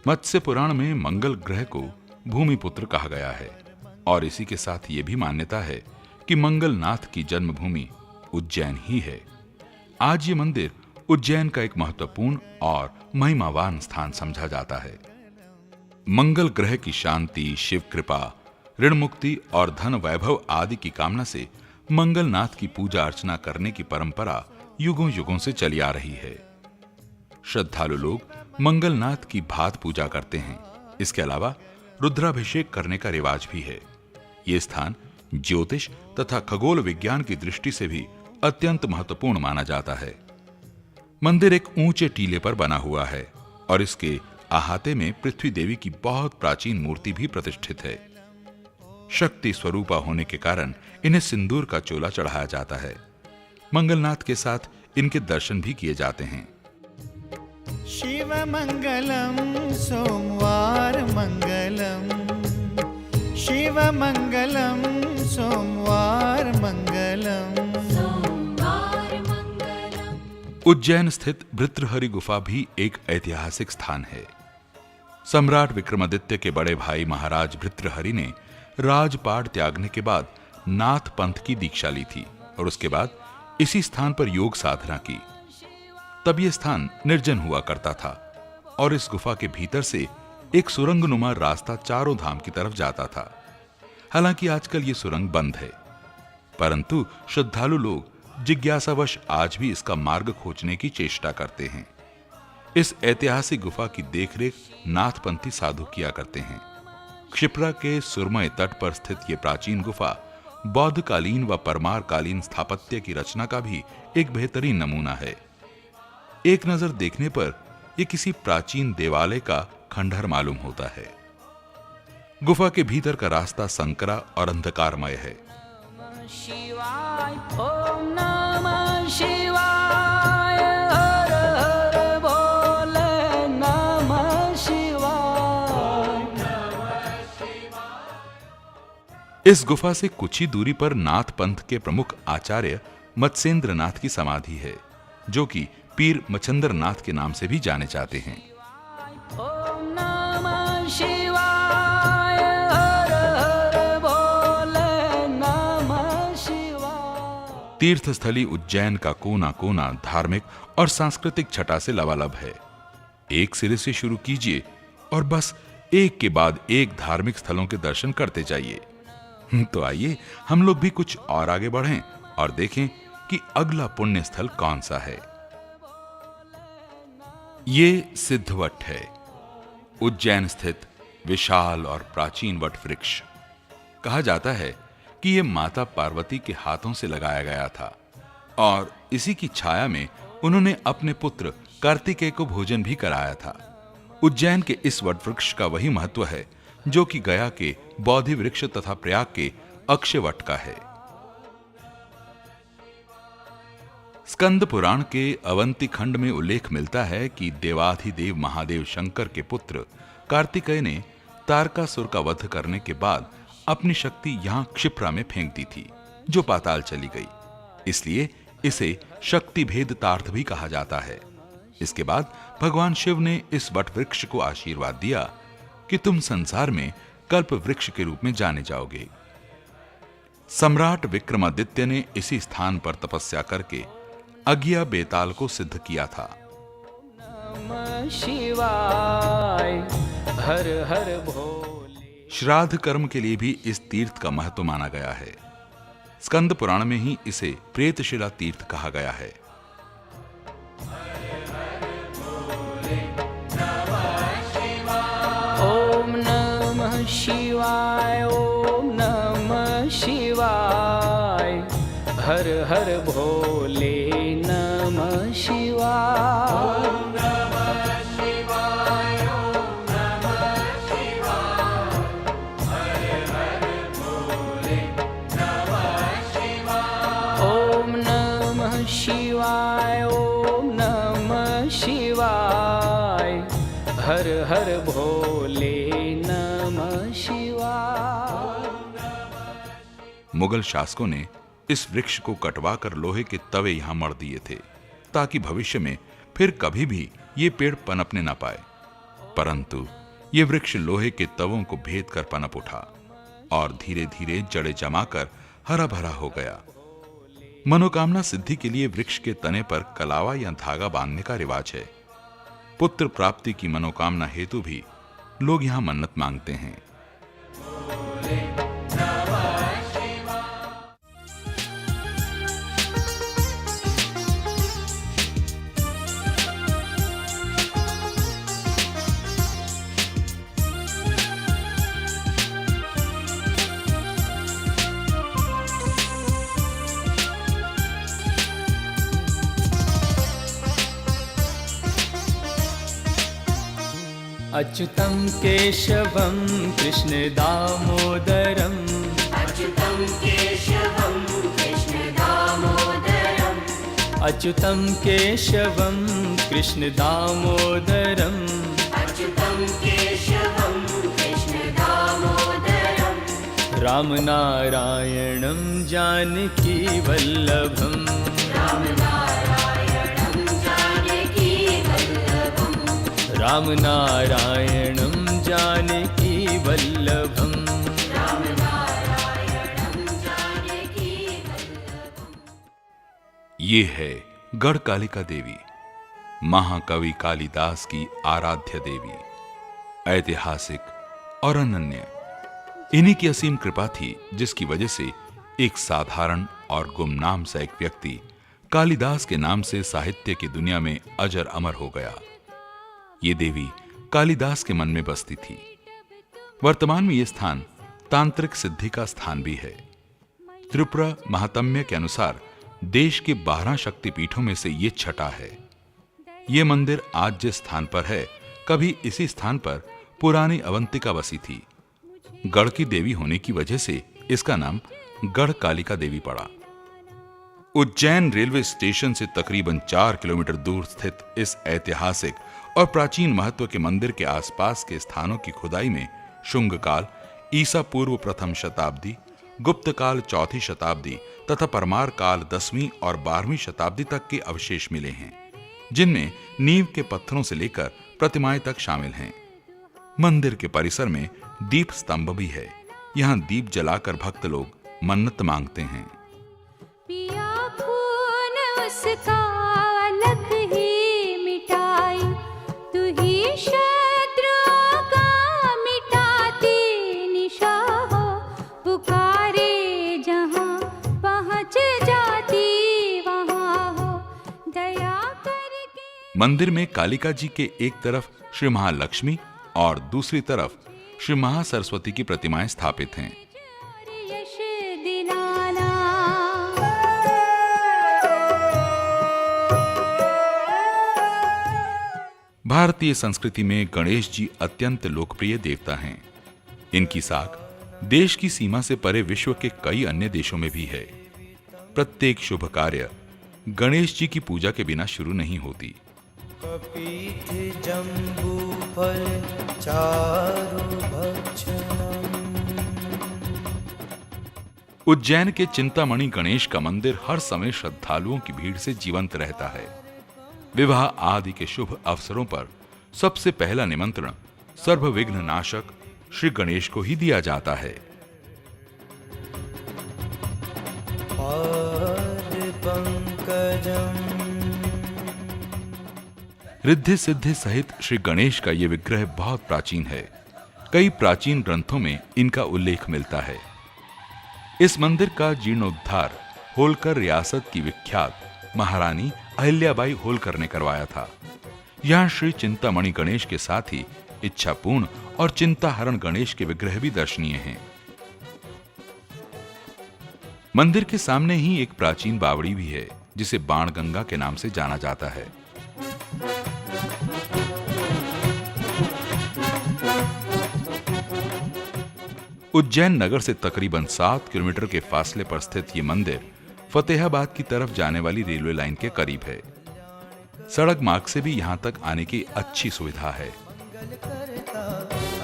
मत्स्य पुराण में मंगल ग्रह को भूमिपुत्र कहा गया है और इसी के साथ यह भी मान्यता है कि मंगलनाथ की जन्मभूमि उज्जैन ही है। आज ये मंदिर उज्जैन का एक महत्वपूर्ण और महिमावान स्थान समझा जाता है। मंगल ग्रह की शांति, शिव कृपा, ऋण मुक्ति और धन वैभव आदि की कामना से मंगलनाथ की पूजा अर्चना करने की परंपरा युगों युगों से चली आ रही है। श्रद्धालु लोग मंगलनाथ की भात पूजा करते हैं। इसके अलावा रुद्राभिषेक करने का रिवाज भी है। ये स्थान ज्योतिष तथा खगोल विज्ञान की दृष्टि से भी अत्यंत महत्वपूर्ण माना जाता है। मंदिर एक ऊंचे टीले पर बना हुआ है और इसके अहाते में पृथ्वी देवी की बहुत प्राचीन मूर्ति भी प्रतिष्ठित है। शक्ति स्वरूपा होने के कारण इन्हें सिंदूर का चोला चढ़ाया जाता है। मंगलनाथ के साथ इनके दर्शन भी किए जाते हैं। शिव मंगलम सोमवार मंगलम, शिव मंगलम सोमवार मंगलम। उज्जैन स्थित भृत्रहरि गुफा भी एक ऐतिहासिक स्थान है। सम्राट विक्रमादित्य के बड़े भाई महाराज भृत्रहरि ने राजपाट त्यागने के बाद नाथ पंथ की दीक्षा ली थी और उसके बाद इसी स्थान पर योग साधना की। तब यह स्थान निर्जन हुआ करता था और इस गुफा के भीतर से एक सुरंगनुमा रास्ता चारों धाम की तरफ जाता था। हालांकि आजकल ये सुरंग बंद है, परंतु श्रद्धालु लोग जिज्ञासावश आज भी इसका मार्ग खोजने की चेष्टा करते हैं। इस ऐतिहासिक गुफा की देखरेख नाथपंथी साधु किया करते हैं। क्षिप्रा के सुरमय तट पर स्थित यह प्राचीन गुफा बौद्धकालीन व परमारकालीन स्थापत्य की रचना का भी एक बेहतरीन नमूना है। एक नजर देखने पर यह किसी प्राचीन देवालय का खंडहर मालूम होता है। गुफा के भीतर का रास्ता संकरा और अंधकारमय है। शिवाय ओम नमः शिवाय, हर हर भोले नमः शिवाय। इस गुफा से कुछ ही दूरी पर नाथ पंथ के प्रमुख आचार्य मत्स्येंद्र नाथ की समाधि है, जो कि पीर मच्छंदर नाथ के नाम से भी जाने जाते हैं। ओम नमः शिवाय, हर हर भोले नमः शिवाय। तीर्थस्थली उज्जैन का कोना कोना धार्मिक और सांस्कृतिक छटा से लबालब है। एक सिरे से शुरू कीजिए और बस एक के बाद एक धार्मिक स्थलों के दर्शन करते जाइए। तो आइए हम लोग भी कुछ और आगे बढ़ें और देखें कि अगला पुण्य स्थल कौन सा है। ये सिद्धवट है, उज्जैन स्थित विशाल और प्राचीन वट वृक्ष। कहा जाता है कि यह माता पार्वती के हाथों से लगाया गया था और इसी की छाया में उन्होंने अपने पुत्र कार्तिकेय को भोजन भी कराया था। उज्जैन के इस वट वृक्ष का वही महत्व है जो कि गया के बोधि वृक्ष तथा प्रयाग के अक्षयवट का है। स्कंद पुराण के अवंती खंड में उल्लेख मिलता है कि देवाधिदेव महादेव शंकर के पुत्र कार्तिकेय ने तारकासुर का वध करने के बाद अपनी शक्ति यहां क्षिप्रा में फेंक दी थी, जो पाताल चली गई। इसलिए इसे शक्ति भेद तार्थ भी कहा जाता है। इसके बाद भगवान शिव ने इस वट वृक्ष को आशीर्वाद दिया कि तुम संसार में कल्प वृक्ष के रूप में जाने जाओगे। सम्राट विक्रमादित्य ने इसी स्थान पर तपस्या करके अगिया बेताल को सिद्ध किया था। नमः शिवाय, हर हर भोले। श्राद्ध कर्म के लिए भी इस तीर्थ का महत्व माना गया है। स्कंद पुराण में ही इसे प्रेतशिला तीर्थ कहा गया है। ओम नमः शिवाय, ओम नमः हर हर भोले नमः शिवाय। ओम नमः शिवाय, ओम नमः शिवाय, हर हर भोले नमः शिवाय। मुगल शासकों ने इस वृक्ष को कटवाकर लोहे के तवे यहां मढ़ दिए थे ताकि भविष्य में फिर कभी भी ये पेड़ पनपने ना पाए। परंतु ये वृक्ष लोहे के तवों को भेद कर पनप उठा और धीरे धीरे जड़ें जमाकर हरा भरा हो गया। मनोकामना सिद्धि के लिए वृक्ष के तने पर कलावा या धागा बांधने का रिवाज है। पुत्र प्राप्ति की मनोकामना हेतु भी लोग यहां मन्नत मांगते हैं। अच्युतं केशवं कृष्ण दामोदरम्, अच्युतं केशवं कृष्ण दामोदरम्, अच्युतं केशवं कृष्ण दामोदरम्, अच्युतं केशवं कृष्ण दामोदरम्, राम नारायणं जानकी वल्लभम्, राम नारायणं जानकी वल्लभम्, राम नारायणं जानकी वल्लभम्। राम नारायणं जानकी वल्लभम्। ये है गढ़कालिका देवी, महाकवि कालिदास की आराध्य देवी, ऐतिहासिक और अनन्य। इन्हीं की असीम कृपा थी जिसकी वजह से एक साधारण और गुमनाम सा एक व्यक्ति कालिदास के नाम से साहित्य की दुनिया में अजर अमर हो गया। ये देवी कालिदास के मन में बसती थी। वर्तमान में यह स्थान तांत्रिक सिद्धि का स्थान भी है। त्रिपुरा महात्म्य के अनुसार देश के 12 शक्तिपीठों में से ये छठा है। यह मंदिर आज जिस स्थान पर है, कभी इसी स्थान पर पुरानी अवंतिका बसी थी। गढ़ की देवी होने की वजह से इसका नाम गढ़कालिका देवी पड़ा। उज्जैन रेलवे स्टेशन से तकरीबन 4 किलोमीटर दूर स्थित इस ऐतिहासिक और प्राचीन महत्व के मंदिर के आसपास के स्थानों की खुदाई में शुंग काल, ईसा पूर्व प्रथम शताब्दी, गुप्त काल चौथी शताब्दी तथा परमार काल 10वीं और 12वीं शताब्दी तक के अवशेष मिले हैं, जिनमें नींव के पत्थरों से लेकर प्रतिमाएं तक शामिल हैं। मंदिर के परिसर में दीप स्तंभ भी है। यहाँ दीप जलाकर भक्त लोग मन्नत मांगते हैं। पिया खून उसका अलग ही मिटाई, तू ही शत्रुओं का मिटाती निशा हो, पुकारे जहाँ पहुँच जाती वहाँ हो, दया करके। मंदिर में कालिका जी के एक तरफ श्री महालक्ष्मी और दूसरी तरफ श्री महासरस्वती की प्रतिमाएं स्थापित हैं। यश दिलाना। भारतीय संस्कृति में गणेश जी अत्यंत लोकप्रिय देवता हैं। इनकी साख देश की सीमा से परे विश्व के कई अन्य देशों में भी है। प्रत्येक शुभ कार्य गणेश जी की पूजा के बिना शुरू नहीं होती। कपीठ जम्बू फल चारु भक्षणम्। उज्जैन के चिंतामणि गणेश का मंदिर हर समय श्रद्धालुओं की भीड़ से जीवंत रहता है। विवाह आदि के शुभ अवसरों पर सबसे पहला निमंत्रण सर्व विघ्न नाशक श्री गणेश को ही दिया जाता है। रिद्धि सिद्धि सहित श्री गणेश का यह विग्रह बहुत प्राचीन है। कई प्राचीन ग्रंथों में इनका उल्लेख मिलता है। इस मंदिर का जीर्णोद्धार होलकर रियासत की विख्यात महारानी अहिल्याबाई होलकर ने करवाया था। यहां श्री चिंतामणि गणेश के साथ ही इच्छापूर्ण और चिंताहरण गणेश के विग्रह भी दर्शनीय हैं। मंदिर के सामने ही एक प्राचीन बावड़ी भी है जिसे बाणगंगा के नाम से जाना जाता है। उज्जैन नगर से तकरीबन 7 किलोमीटर के फासले पर स्थित ये मंदिर फतेहाबाद की तरफ जाने वाली रेलवे लाइन के करीब है। सड़क मार्ग से भी यहाँ तक आने की अच्छी सुविधा है।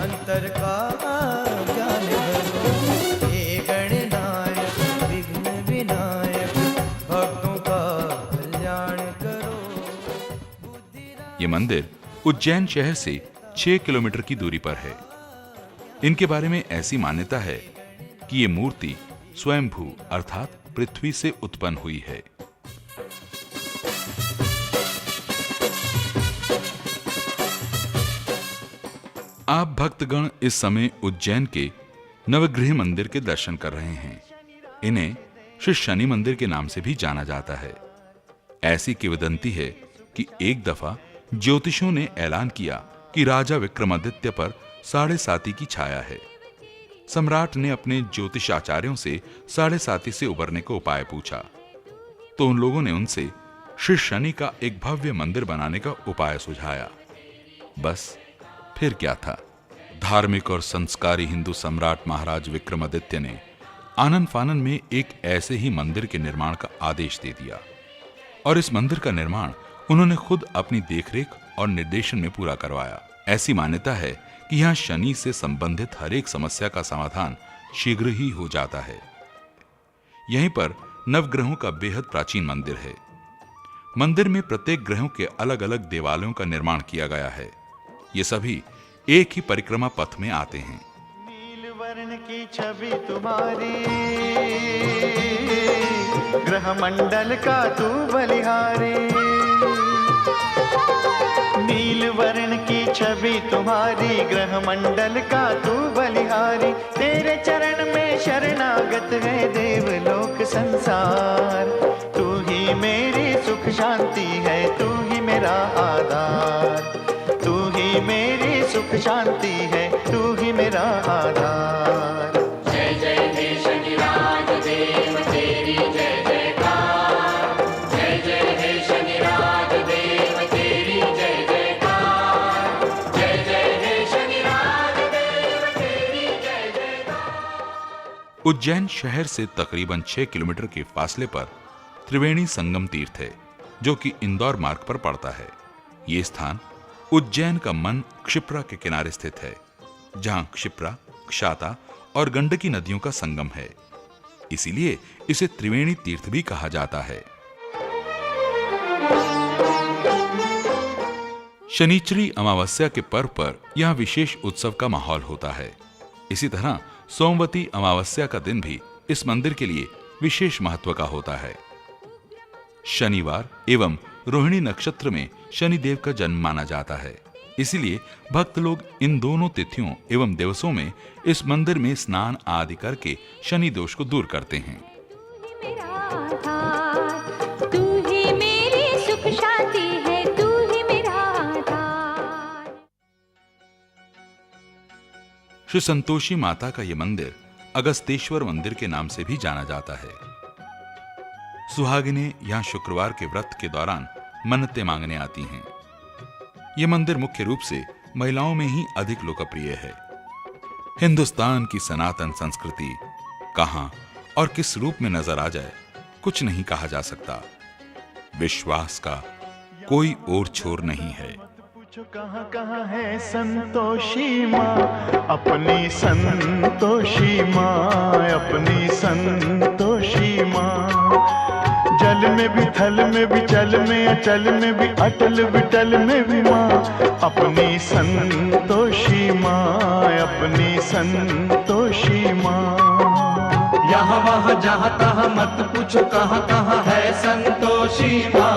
अंतर का ज्ञान भरो, हे गणनायक विघ्न विनायक, भक्तों का कल्याण करो। ये मंदिर उज्जैन शहर से 6 किलोमीटर की दूरी पर है। इनके बारे में ऐसी मान्यता है कि ये मूर्ति स्वयंभू अर्थात पृथ्वी से उत्पन्न हुई है। आप भक्तगण इस समय उज्जैन के नवगृह मंदिर के दर्शन कर रहे हैं। इन्हें श्री शनि मंदिर के नाम से भी जाना जाता है। ऐसी किंवदंती है कि एक दफा ज्योतिषियों ने ऐलान किया कि राजा विक्रमादित्य पर 7.5 की छाया है। सम्राट ने अपने ज्योतिषाचार्यों से 7.5 से उबरने का उपाय पूछा, तो उन लोगों ने उनसे श्री शनि का एक भव्य मंदिर बनाने का उपाय सुझाया। बस फिर क्या था, धार्मिक और संस्कारी हिंदू सम्राट महाराज विक्रमादित्य ने आनन फानन में एक ऐसे ही मंदिर के निर्माण का आदेश दे दिया और इस मंदिर का निर्माण उन्होंने खुद अपनी देखरेख और निर्देशन में पूरा करवाया। ऐसी मान्यता है कि यहाँ शनि से संबंधित हर एक समस्या का समाधान शीघ्र ही हो जाता है। यहीं पर नवग्रहों का बेहद प्राचीन मंदिर है। मंदिर में प्रत्येक ग्रहों के अलग अलग देवालयों का निर्माण किया गया है। ये सभी एक ही परिक्रमा पथ में आते हैं। नील वर्ण की छवि तुम्हारी, ग्रह मंडल का तू बलिहारी। नील वर्ण की छवि तुम्हारी, ग्रह मंडल का तू बलिहारी। तेरे चरण में शरणागत है देवलोक संसार। तू ही मेरी सुख शांति है, तू ही मेरा आधार। तू ही मेरी सुख शांति है, तू ही मेरा आधार। जय जय हे शनिराज देव तेरी जय जयकार। जय जय हे शनिराज देव तेरी जय जयकार। जय जय हे शनिराज देव तेरी जय जयकार। उज्जैन शहर से तकरीबन 6 किलोमीटर के फासले पर त्रिवेणी संगम तीर्थ है, जो कि इंदौर मार्ग पर पड़ता है। ये स्थान उज्जैन का मन क्षिप्रा के किनारे स्थित है, जहां क्षिप्रा, क्षाता और गंडकी नदियों का संगम है। इसीलिए इसे त्रिवेणी तीर्थ भी कहा जाता है। शनिचरी अमावस्या के पर्व पर यहां विशेष उत्सव का माहौल होता है। इसी तरह सोमवती अमावस्या का दिन भी इस मंदिर के लिए विशेष महत्व का होता है। शनिवार एवं रोहिणी नक्षत्र में शनिदेव का जन्म माना जाता है। इसीलिए भक्त लोग इन दोनों तिथियों एवं दिवसों में इस मंदिर में स्नान आदि करके शनि दोष को दूर करते हैं। तू ही मेरी सुख शांति है, तू ही मेरा आधार। श्री संतोषी माता का यह मंदिर अगस्तेश्वर मंदिर के नाम से भी जाना जाता है। सुहागिनें यहाँ शुक्रवार के व्रत के दौरान मन्नतें मांगने आती हैं। यह मंदिर मुख्य रूप से महिलाओं में ही अधिक लोकप्रिय है। हिंदुस्तान की सनातन संस्कृति कहां और किस रूप में नजर आ जाए, कुछ नहीं कहा जा सकता। विश्वास का कोई और छोर नहीं है। पूछो कहाँ कहाँ है संतोषी माँ, अपनी संतोषी माँ, अपनी संतोषी माँ। जल में भी, थल में भी, चल में अचल में भी, अटल विटल में भी माँ, अपनी संतोषी माँ, अपनी संतोषी माँ। यहाँ वहाँ जहाँ तहाँ मत पूछो कहाँ कहाँ है संतोषी माँ,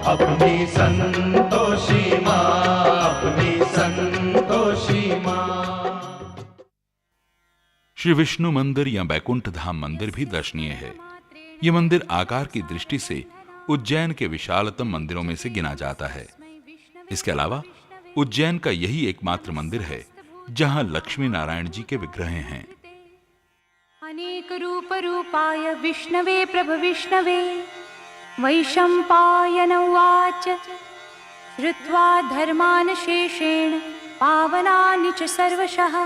अपनी संतोषी माँ, अपनी संतोषी माँ। श्री विष्णु मंदिर या बैकुंठ धाम मंदिर भी दर्शनीय है। यह मंदिर आकार की दृष्टि से उज्जैन के विशालतम मंदिरों में से गिना जाता है। इसके अलावा उज्जैन का यही एकमात्र मंदिर है जहां लक्ष्मी नारायण जी के विग्रह हैं। अनेक एकरूपरूपाय विष्णवे प्रभविष्णवे वैशम्पायन उवाच श्रुत्वा धर्मान् शेषेण पावनानि च सर्वशः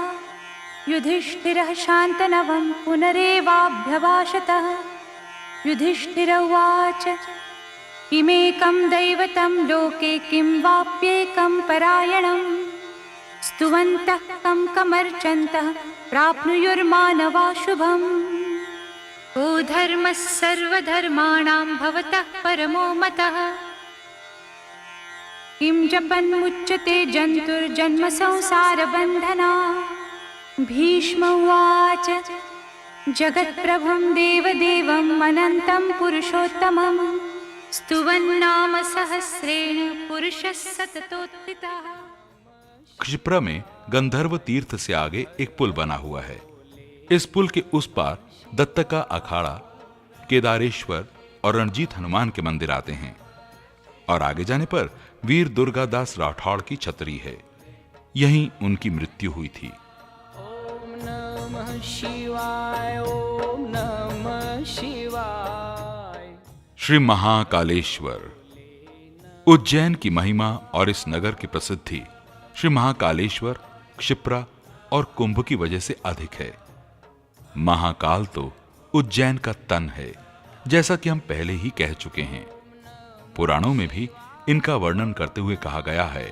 युधिष्ठिरः शान्तनवं पुनरेवाभ्यभाषतः। युधिष्ठिर उवाच किमेकं दैवतं लोके किं वाप्येकं परायणं स्तुवन्तः कं कमर्चन्तः प्राप्नुयुर्मानवा शुभम्। को धर्मः सर्वधर्माणां भवतः परमो मतः किं जपन्मुच्यते जन्तुर्जन्म संसारबन्धना। भीष्म उवाच जगत्प्रभुं देवदेवम् अनन्तं पुरुषोत्तमं स्तुवन्नाम सहस्रेण पुरुषः सततोत्थितः। क्षिप्रा में गंधर्व तीर्थ से आगे एक पुल बना हुआ है। इस पुल के उस पार दत्तका अखाड़ा, केदारेश्वर और रणजीत हनुमान के मंदिर आते हैं और आगे जाने पर वीर दुर्गादास राठौड़ की छतरी है। यहीं उनकी मृत्यु हुई थी। ओम नमः शिवाय, ओम नमः शिवाय। श्री महाकालेश्वर। उज्जैन की महिमा और इस नगर की प्रसिद्धि श्री महाकालेश्वर, क्षिप्रा और कुंभ की वजह से अधिक है। महाकाल तो उज्जैन का तन है, जैसा कि हम पहले ही कह चुके हैं। पुराणों में भी इनका वर्णन करते हुए कहा गया है,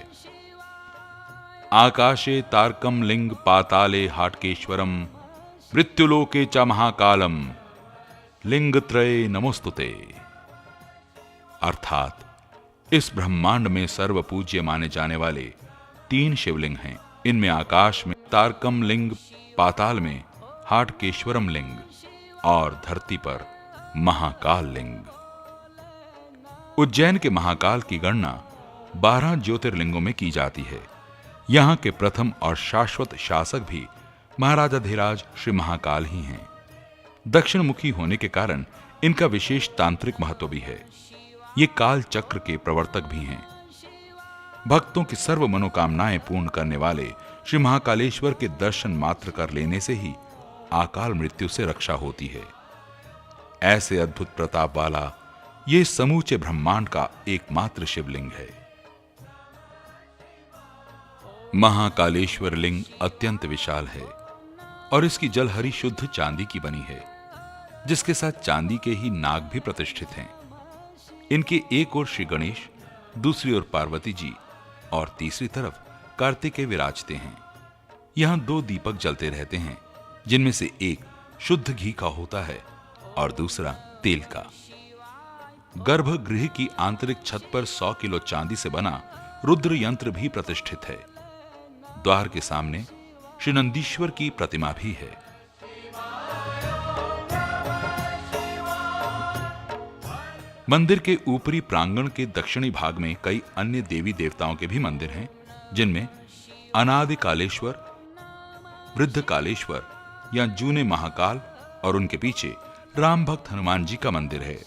आकाशे तारकम लिंग पाताले हाटकेश्वरम मृत्युलोके च महाकालम लिंगत्रये नमोस्तुते। अर्थात इस ब्रह्मांड में सर्व पूज्य माने जाने वाले 3 शिवलिंग हैं। इनमें आकाश में तारकम लिंग, पाताल में हाटकेश्वरम लिंग और धरती पर महाकाल लिंग। उज्जैन के महाकाल की गणना 12 ज्योतिर्लिंगों में की जाती है। यहां के प्रथम और शाश्वत शासक भी महाराजाधिराज श्री महाकाल ही हैं। दक्षिण मुखी होने के कारण इनका विशेष तांत्रिक महत्व भी है। ये काल चक्र के प्रवर्तक भी हैं। भक्तों की सर्व मनोकामनाएं पूर्ण करने वाले श्री महाकालेश्वर के दर्शन मात्र कर लेने से ही अकाल मृत्यु से रक्षा होती है। ऐसे अद्भुत प्रताप वाला ये समूचे ब्रह्मांड का एकमात्र शिवलिंग है। महाकालेश्वर लिंग अत्यंत विशाल है और इसकी जलहरी शुद्ध चांदी की बनी है, जिसके साथ चांदी के ही नाग भी प्रतिष्ठित हैं। इनके एक ओर श्री गणेश, दूसरी ओर पार्वती जी और तीसरी तरफ कार्तिकेय विराजते हैं। यहां 2 दीपक जलते रहते हैं, जिनमें से एक शुद्ध घी का होता है और दूसरा तेल का। गर्भगृह की आंतरिक छत पर 100 किलो चांदी से बना रुद्र यंत्र भी प्रतिष्ठित है। द्वार के सामने श्री नंदीश्वर की प्रतिमा भी है। मंदिर के ऊपरी प्रांगण के दक्षिणी भाग में कई अन्य देवी देवताओं के भी मंदिर हैं, जिनमें अनादि कालेश्वर, वृद्ध कालेश्वर या जूने महाकाल और उनके पीछे राम भक्त हनुमान जी का मंदिर है।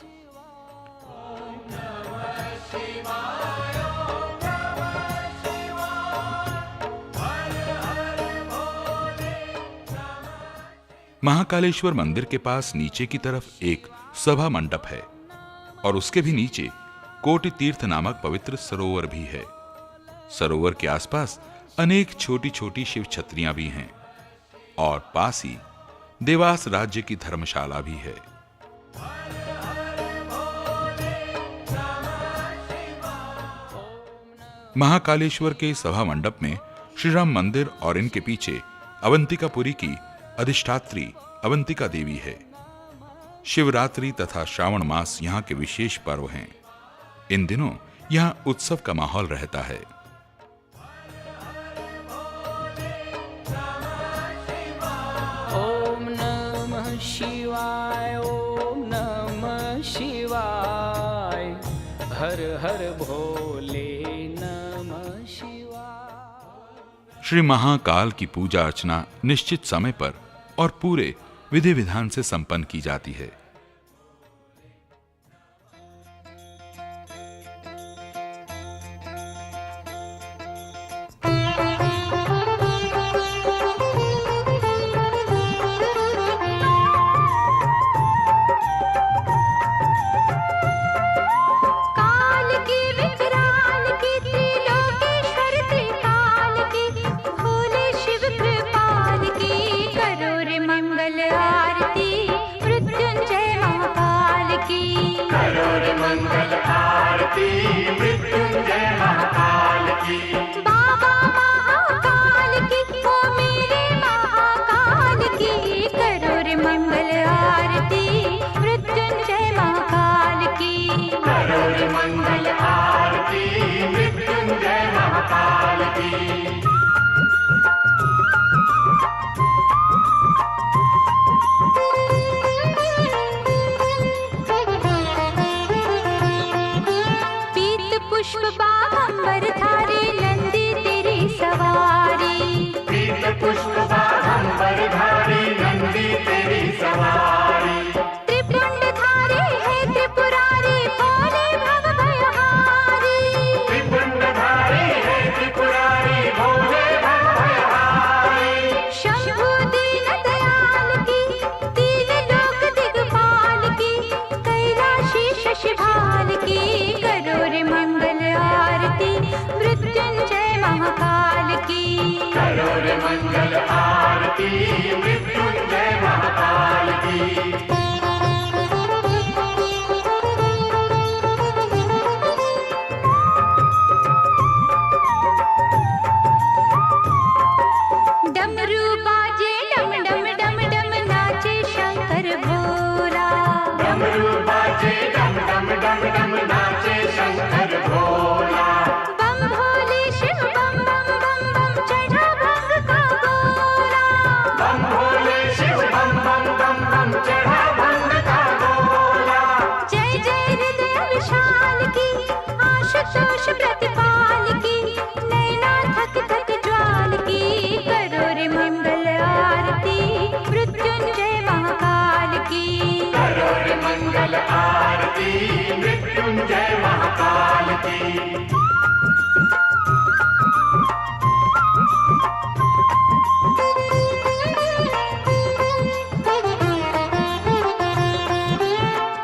महाकालेश्वर मंदिर के पास नीचे की तरफ एक सभा मंडप है और उसके भी नीचे कोटि तीर्थ नामक पवित्र सरोवर भी है। सरोवर के आसपास अनेक छोटी छोटी शिव छत्रियां भी हैं और पास ही देवास राज्य की धर्मशाला भी है। महाकालेश्वर के सभा मंडप में श्री राम मंदिर और इनके पीछे अवंतिकापुरी की अधिष्ठात्री अवंतिका देवी है। शिवरात्रि तथा श्रावण मास यहाँ के विशेष पर्व हैं। इन दिनों यहाँ उत्सव का माहौल रहता है। ओम नमः शिवाय, ओम नमः शिवाय। हर हर भोले नमः शिवाय। श्री महाकाल की पूजा अर्चना निश्चित समय पर और पूरे विधि विधान से संपन्न की जाती है। पीत पुष्प बागंबर धारे नंदी तेरी सवारी, पीत पुष्प बागंबर धारी नंदी तेरी सवारी, त्रिपुंड धारे है त्रिपुरारी भोले भव भयहारी, त्रिपुंड धारी है त्रिपुरारी भोले भव भयहारी, शंभु दीन दयाल की, तीन लोक दिगपाल की, कैलाशी शशिभाल की, करो रे मंगल आरती मृत्युंजय महाकाल की, करो रे मंगल आरती मृत्युंजय महाकाल की। डमरू बाजे डम डम डम डम नाचे शंकर भोला, डमरू बाजे डम डम डम डम नाचे शंकर भोला, बम भोले शिव बम बम बम बम चढ़ा भंग का गोला, बम भोले शिव बम बम बम बम चढ़ा भंग का गोला, जय जय हृदय विशाल की, आशुतोष प्रतिपाल की, नैना थक थक ज्वाल की, करो रे मंगल आरती मृत्युंजय महाकाल की, करो रे मंगल आरती मृत्युंजय महाकाल की।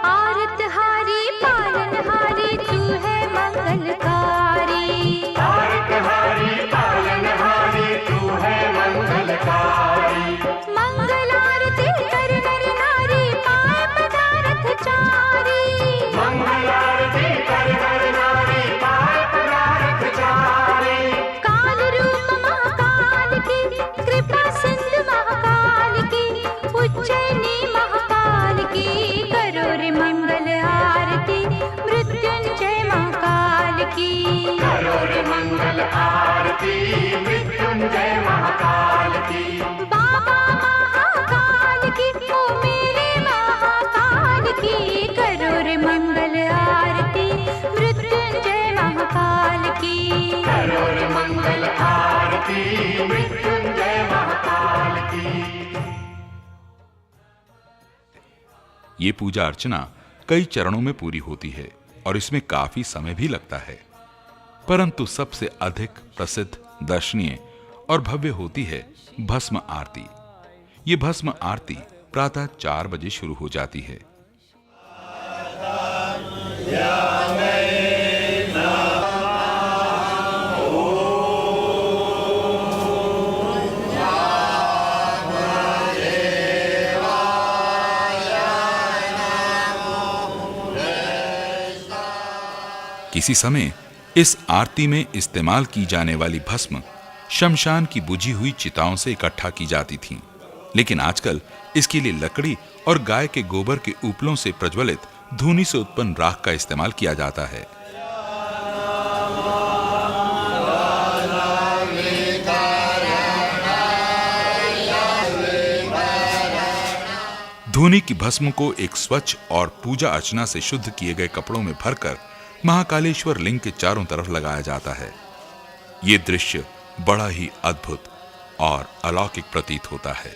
आरत हारी पालन हारी तू है मंगलकारी, तारकहारी पालनहारी तू है मंगलकारी, मंगल आरती कर नर नारी पाए पदारथ चारी, मंगल आरती कर नर नारी पाए पदारथ चारी, काल रूप महाकाल की, कृपा सिंधु महाकाल की, उज्जैनी महाकाल की, करो रे मंगल आरती मृत्युंजय महाकाल की, करो रे मंगल आरती मृत्युंजय महाकाल की। बाबा महाकाल की, ओ मेरे महाकाल की, करो रे मंगल आरती मृत्युंजय महाकाल की, करो रे मंगल आरती मृत्युंजय महाकाल की। ये पूजा अर्चना कई चरणों में पूरी होती है और इसमें काफी समय भी लगता है, परंतु सबसे अधिक प्रसिद्ध, दर्शनीय और भव्य होती है भस्म आरती। ये भस्म आरती प्रातः 4 बजे शुरू हो जाती है। किसी समय इस आरती में इस्तेमाल की जाने वाली भस्म शमशान की बुझी हुई चिताओं से इकट्ठा की जाती थी, लेकिन आजकल इसके लिए लकड़ी और गाय के गोबर के उपलों से प्रज्वलित धूनी से उत्पन्न राख का इस्तेमाल किया जाता है। धूनी की भस्म को एक स्वच्छ और पूजा अर्चना से शुद्ध किए गए कपड़ों में भरकर महाकालेश्वर लिंग के चारों तरफ लगाया जाता है। ये दृश्य बड़ा ही अद्भुत और अलौकिक प्रतीत होता है।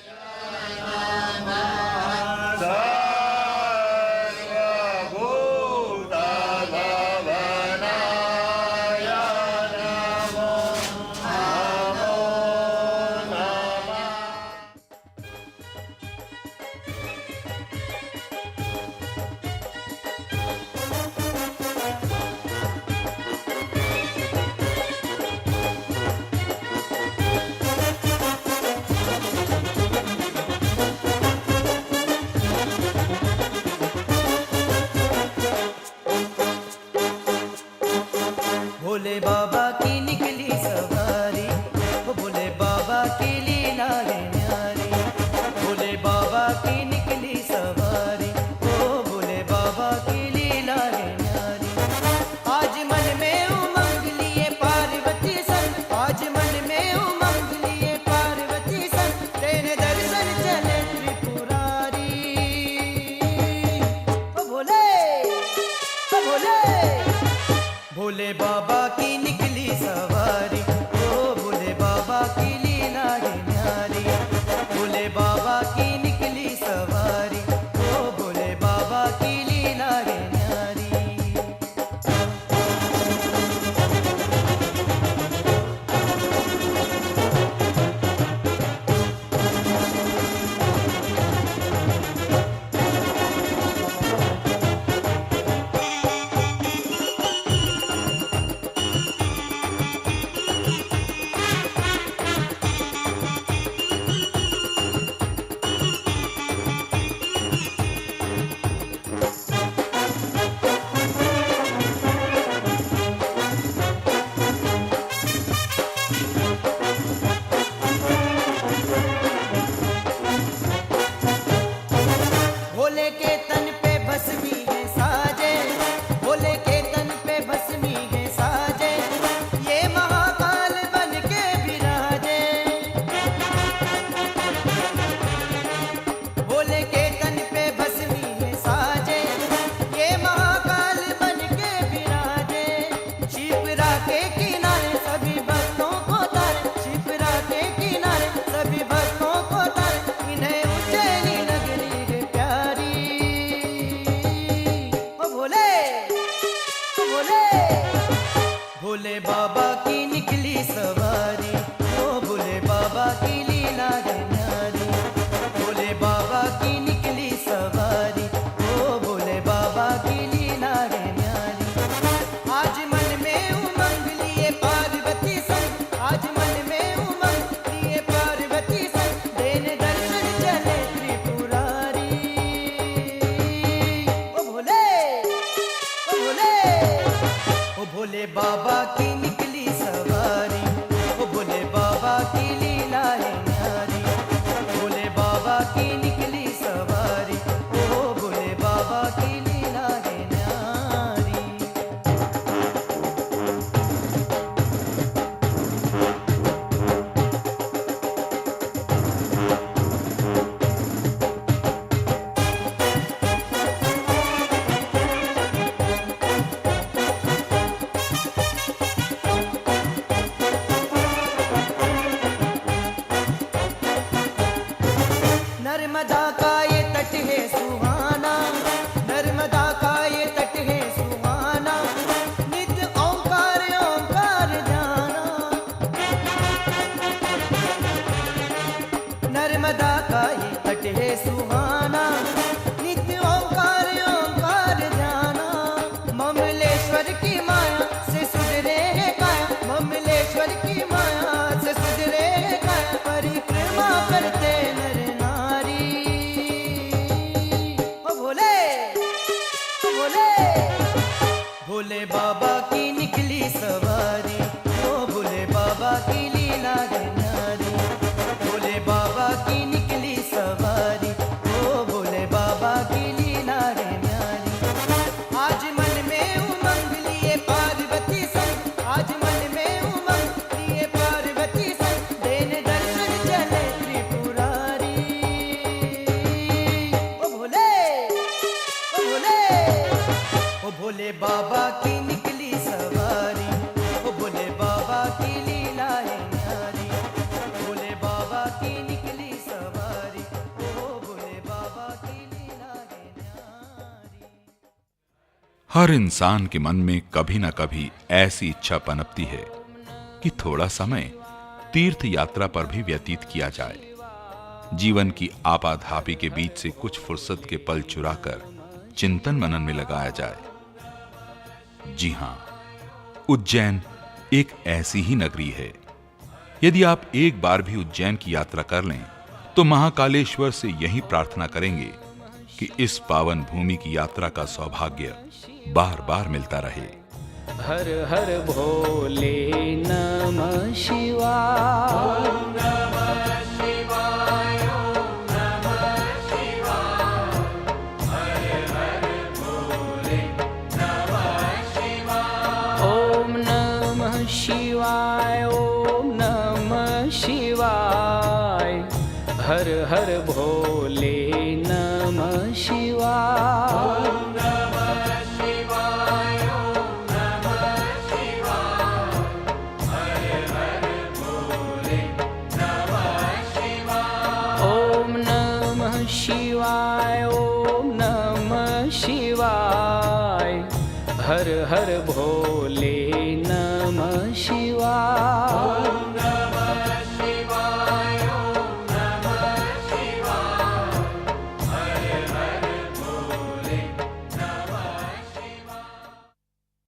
हर इंसान के मन में कभी ना कभी ऐसी इच्छा पनपती है कि थोड़ा समय तीर्थ यात्रा पर भी व्यतीत किया जाए, जीवन की आपाधापी के बीच से कुछ फुर्सत के पल चुराकर चिंतन मनन में लगाया जाए। जी हां, उज्जैन एक ऐसी ही नगरी है। यदि आप एक बार भी उज्जैन की यात्रा कर लें तो महाकालेश्वर से यही प्रार्थना करेंगे कि इस पावन भूमि की यात्रा का सौभाग्य बार बार मिलता रहे। हर हर भोले नमः शिवाय। ओम नमः शिवाय, ओम नमः शिवाय। हर हर भोले नमः शिवाय। ओम नमः शिवाय, ओम नमः शिवाय। हर हर भोले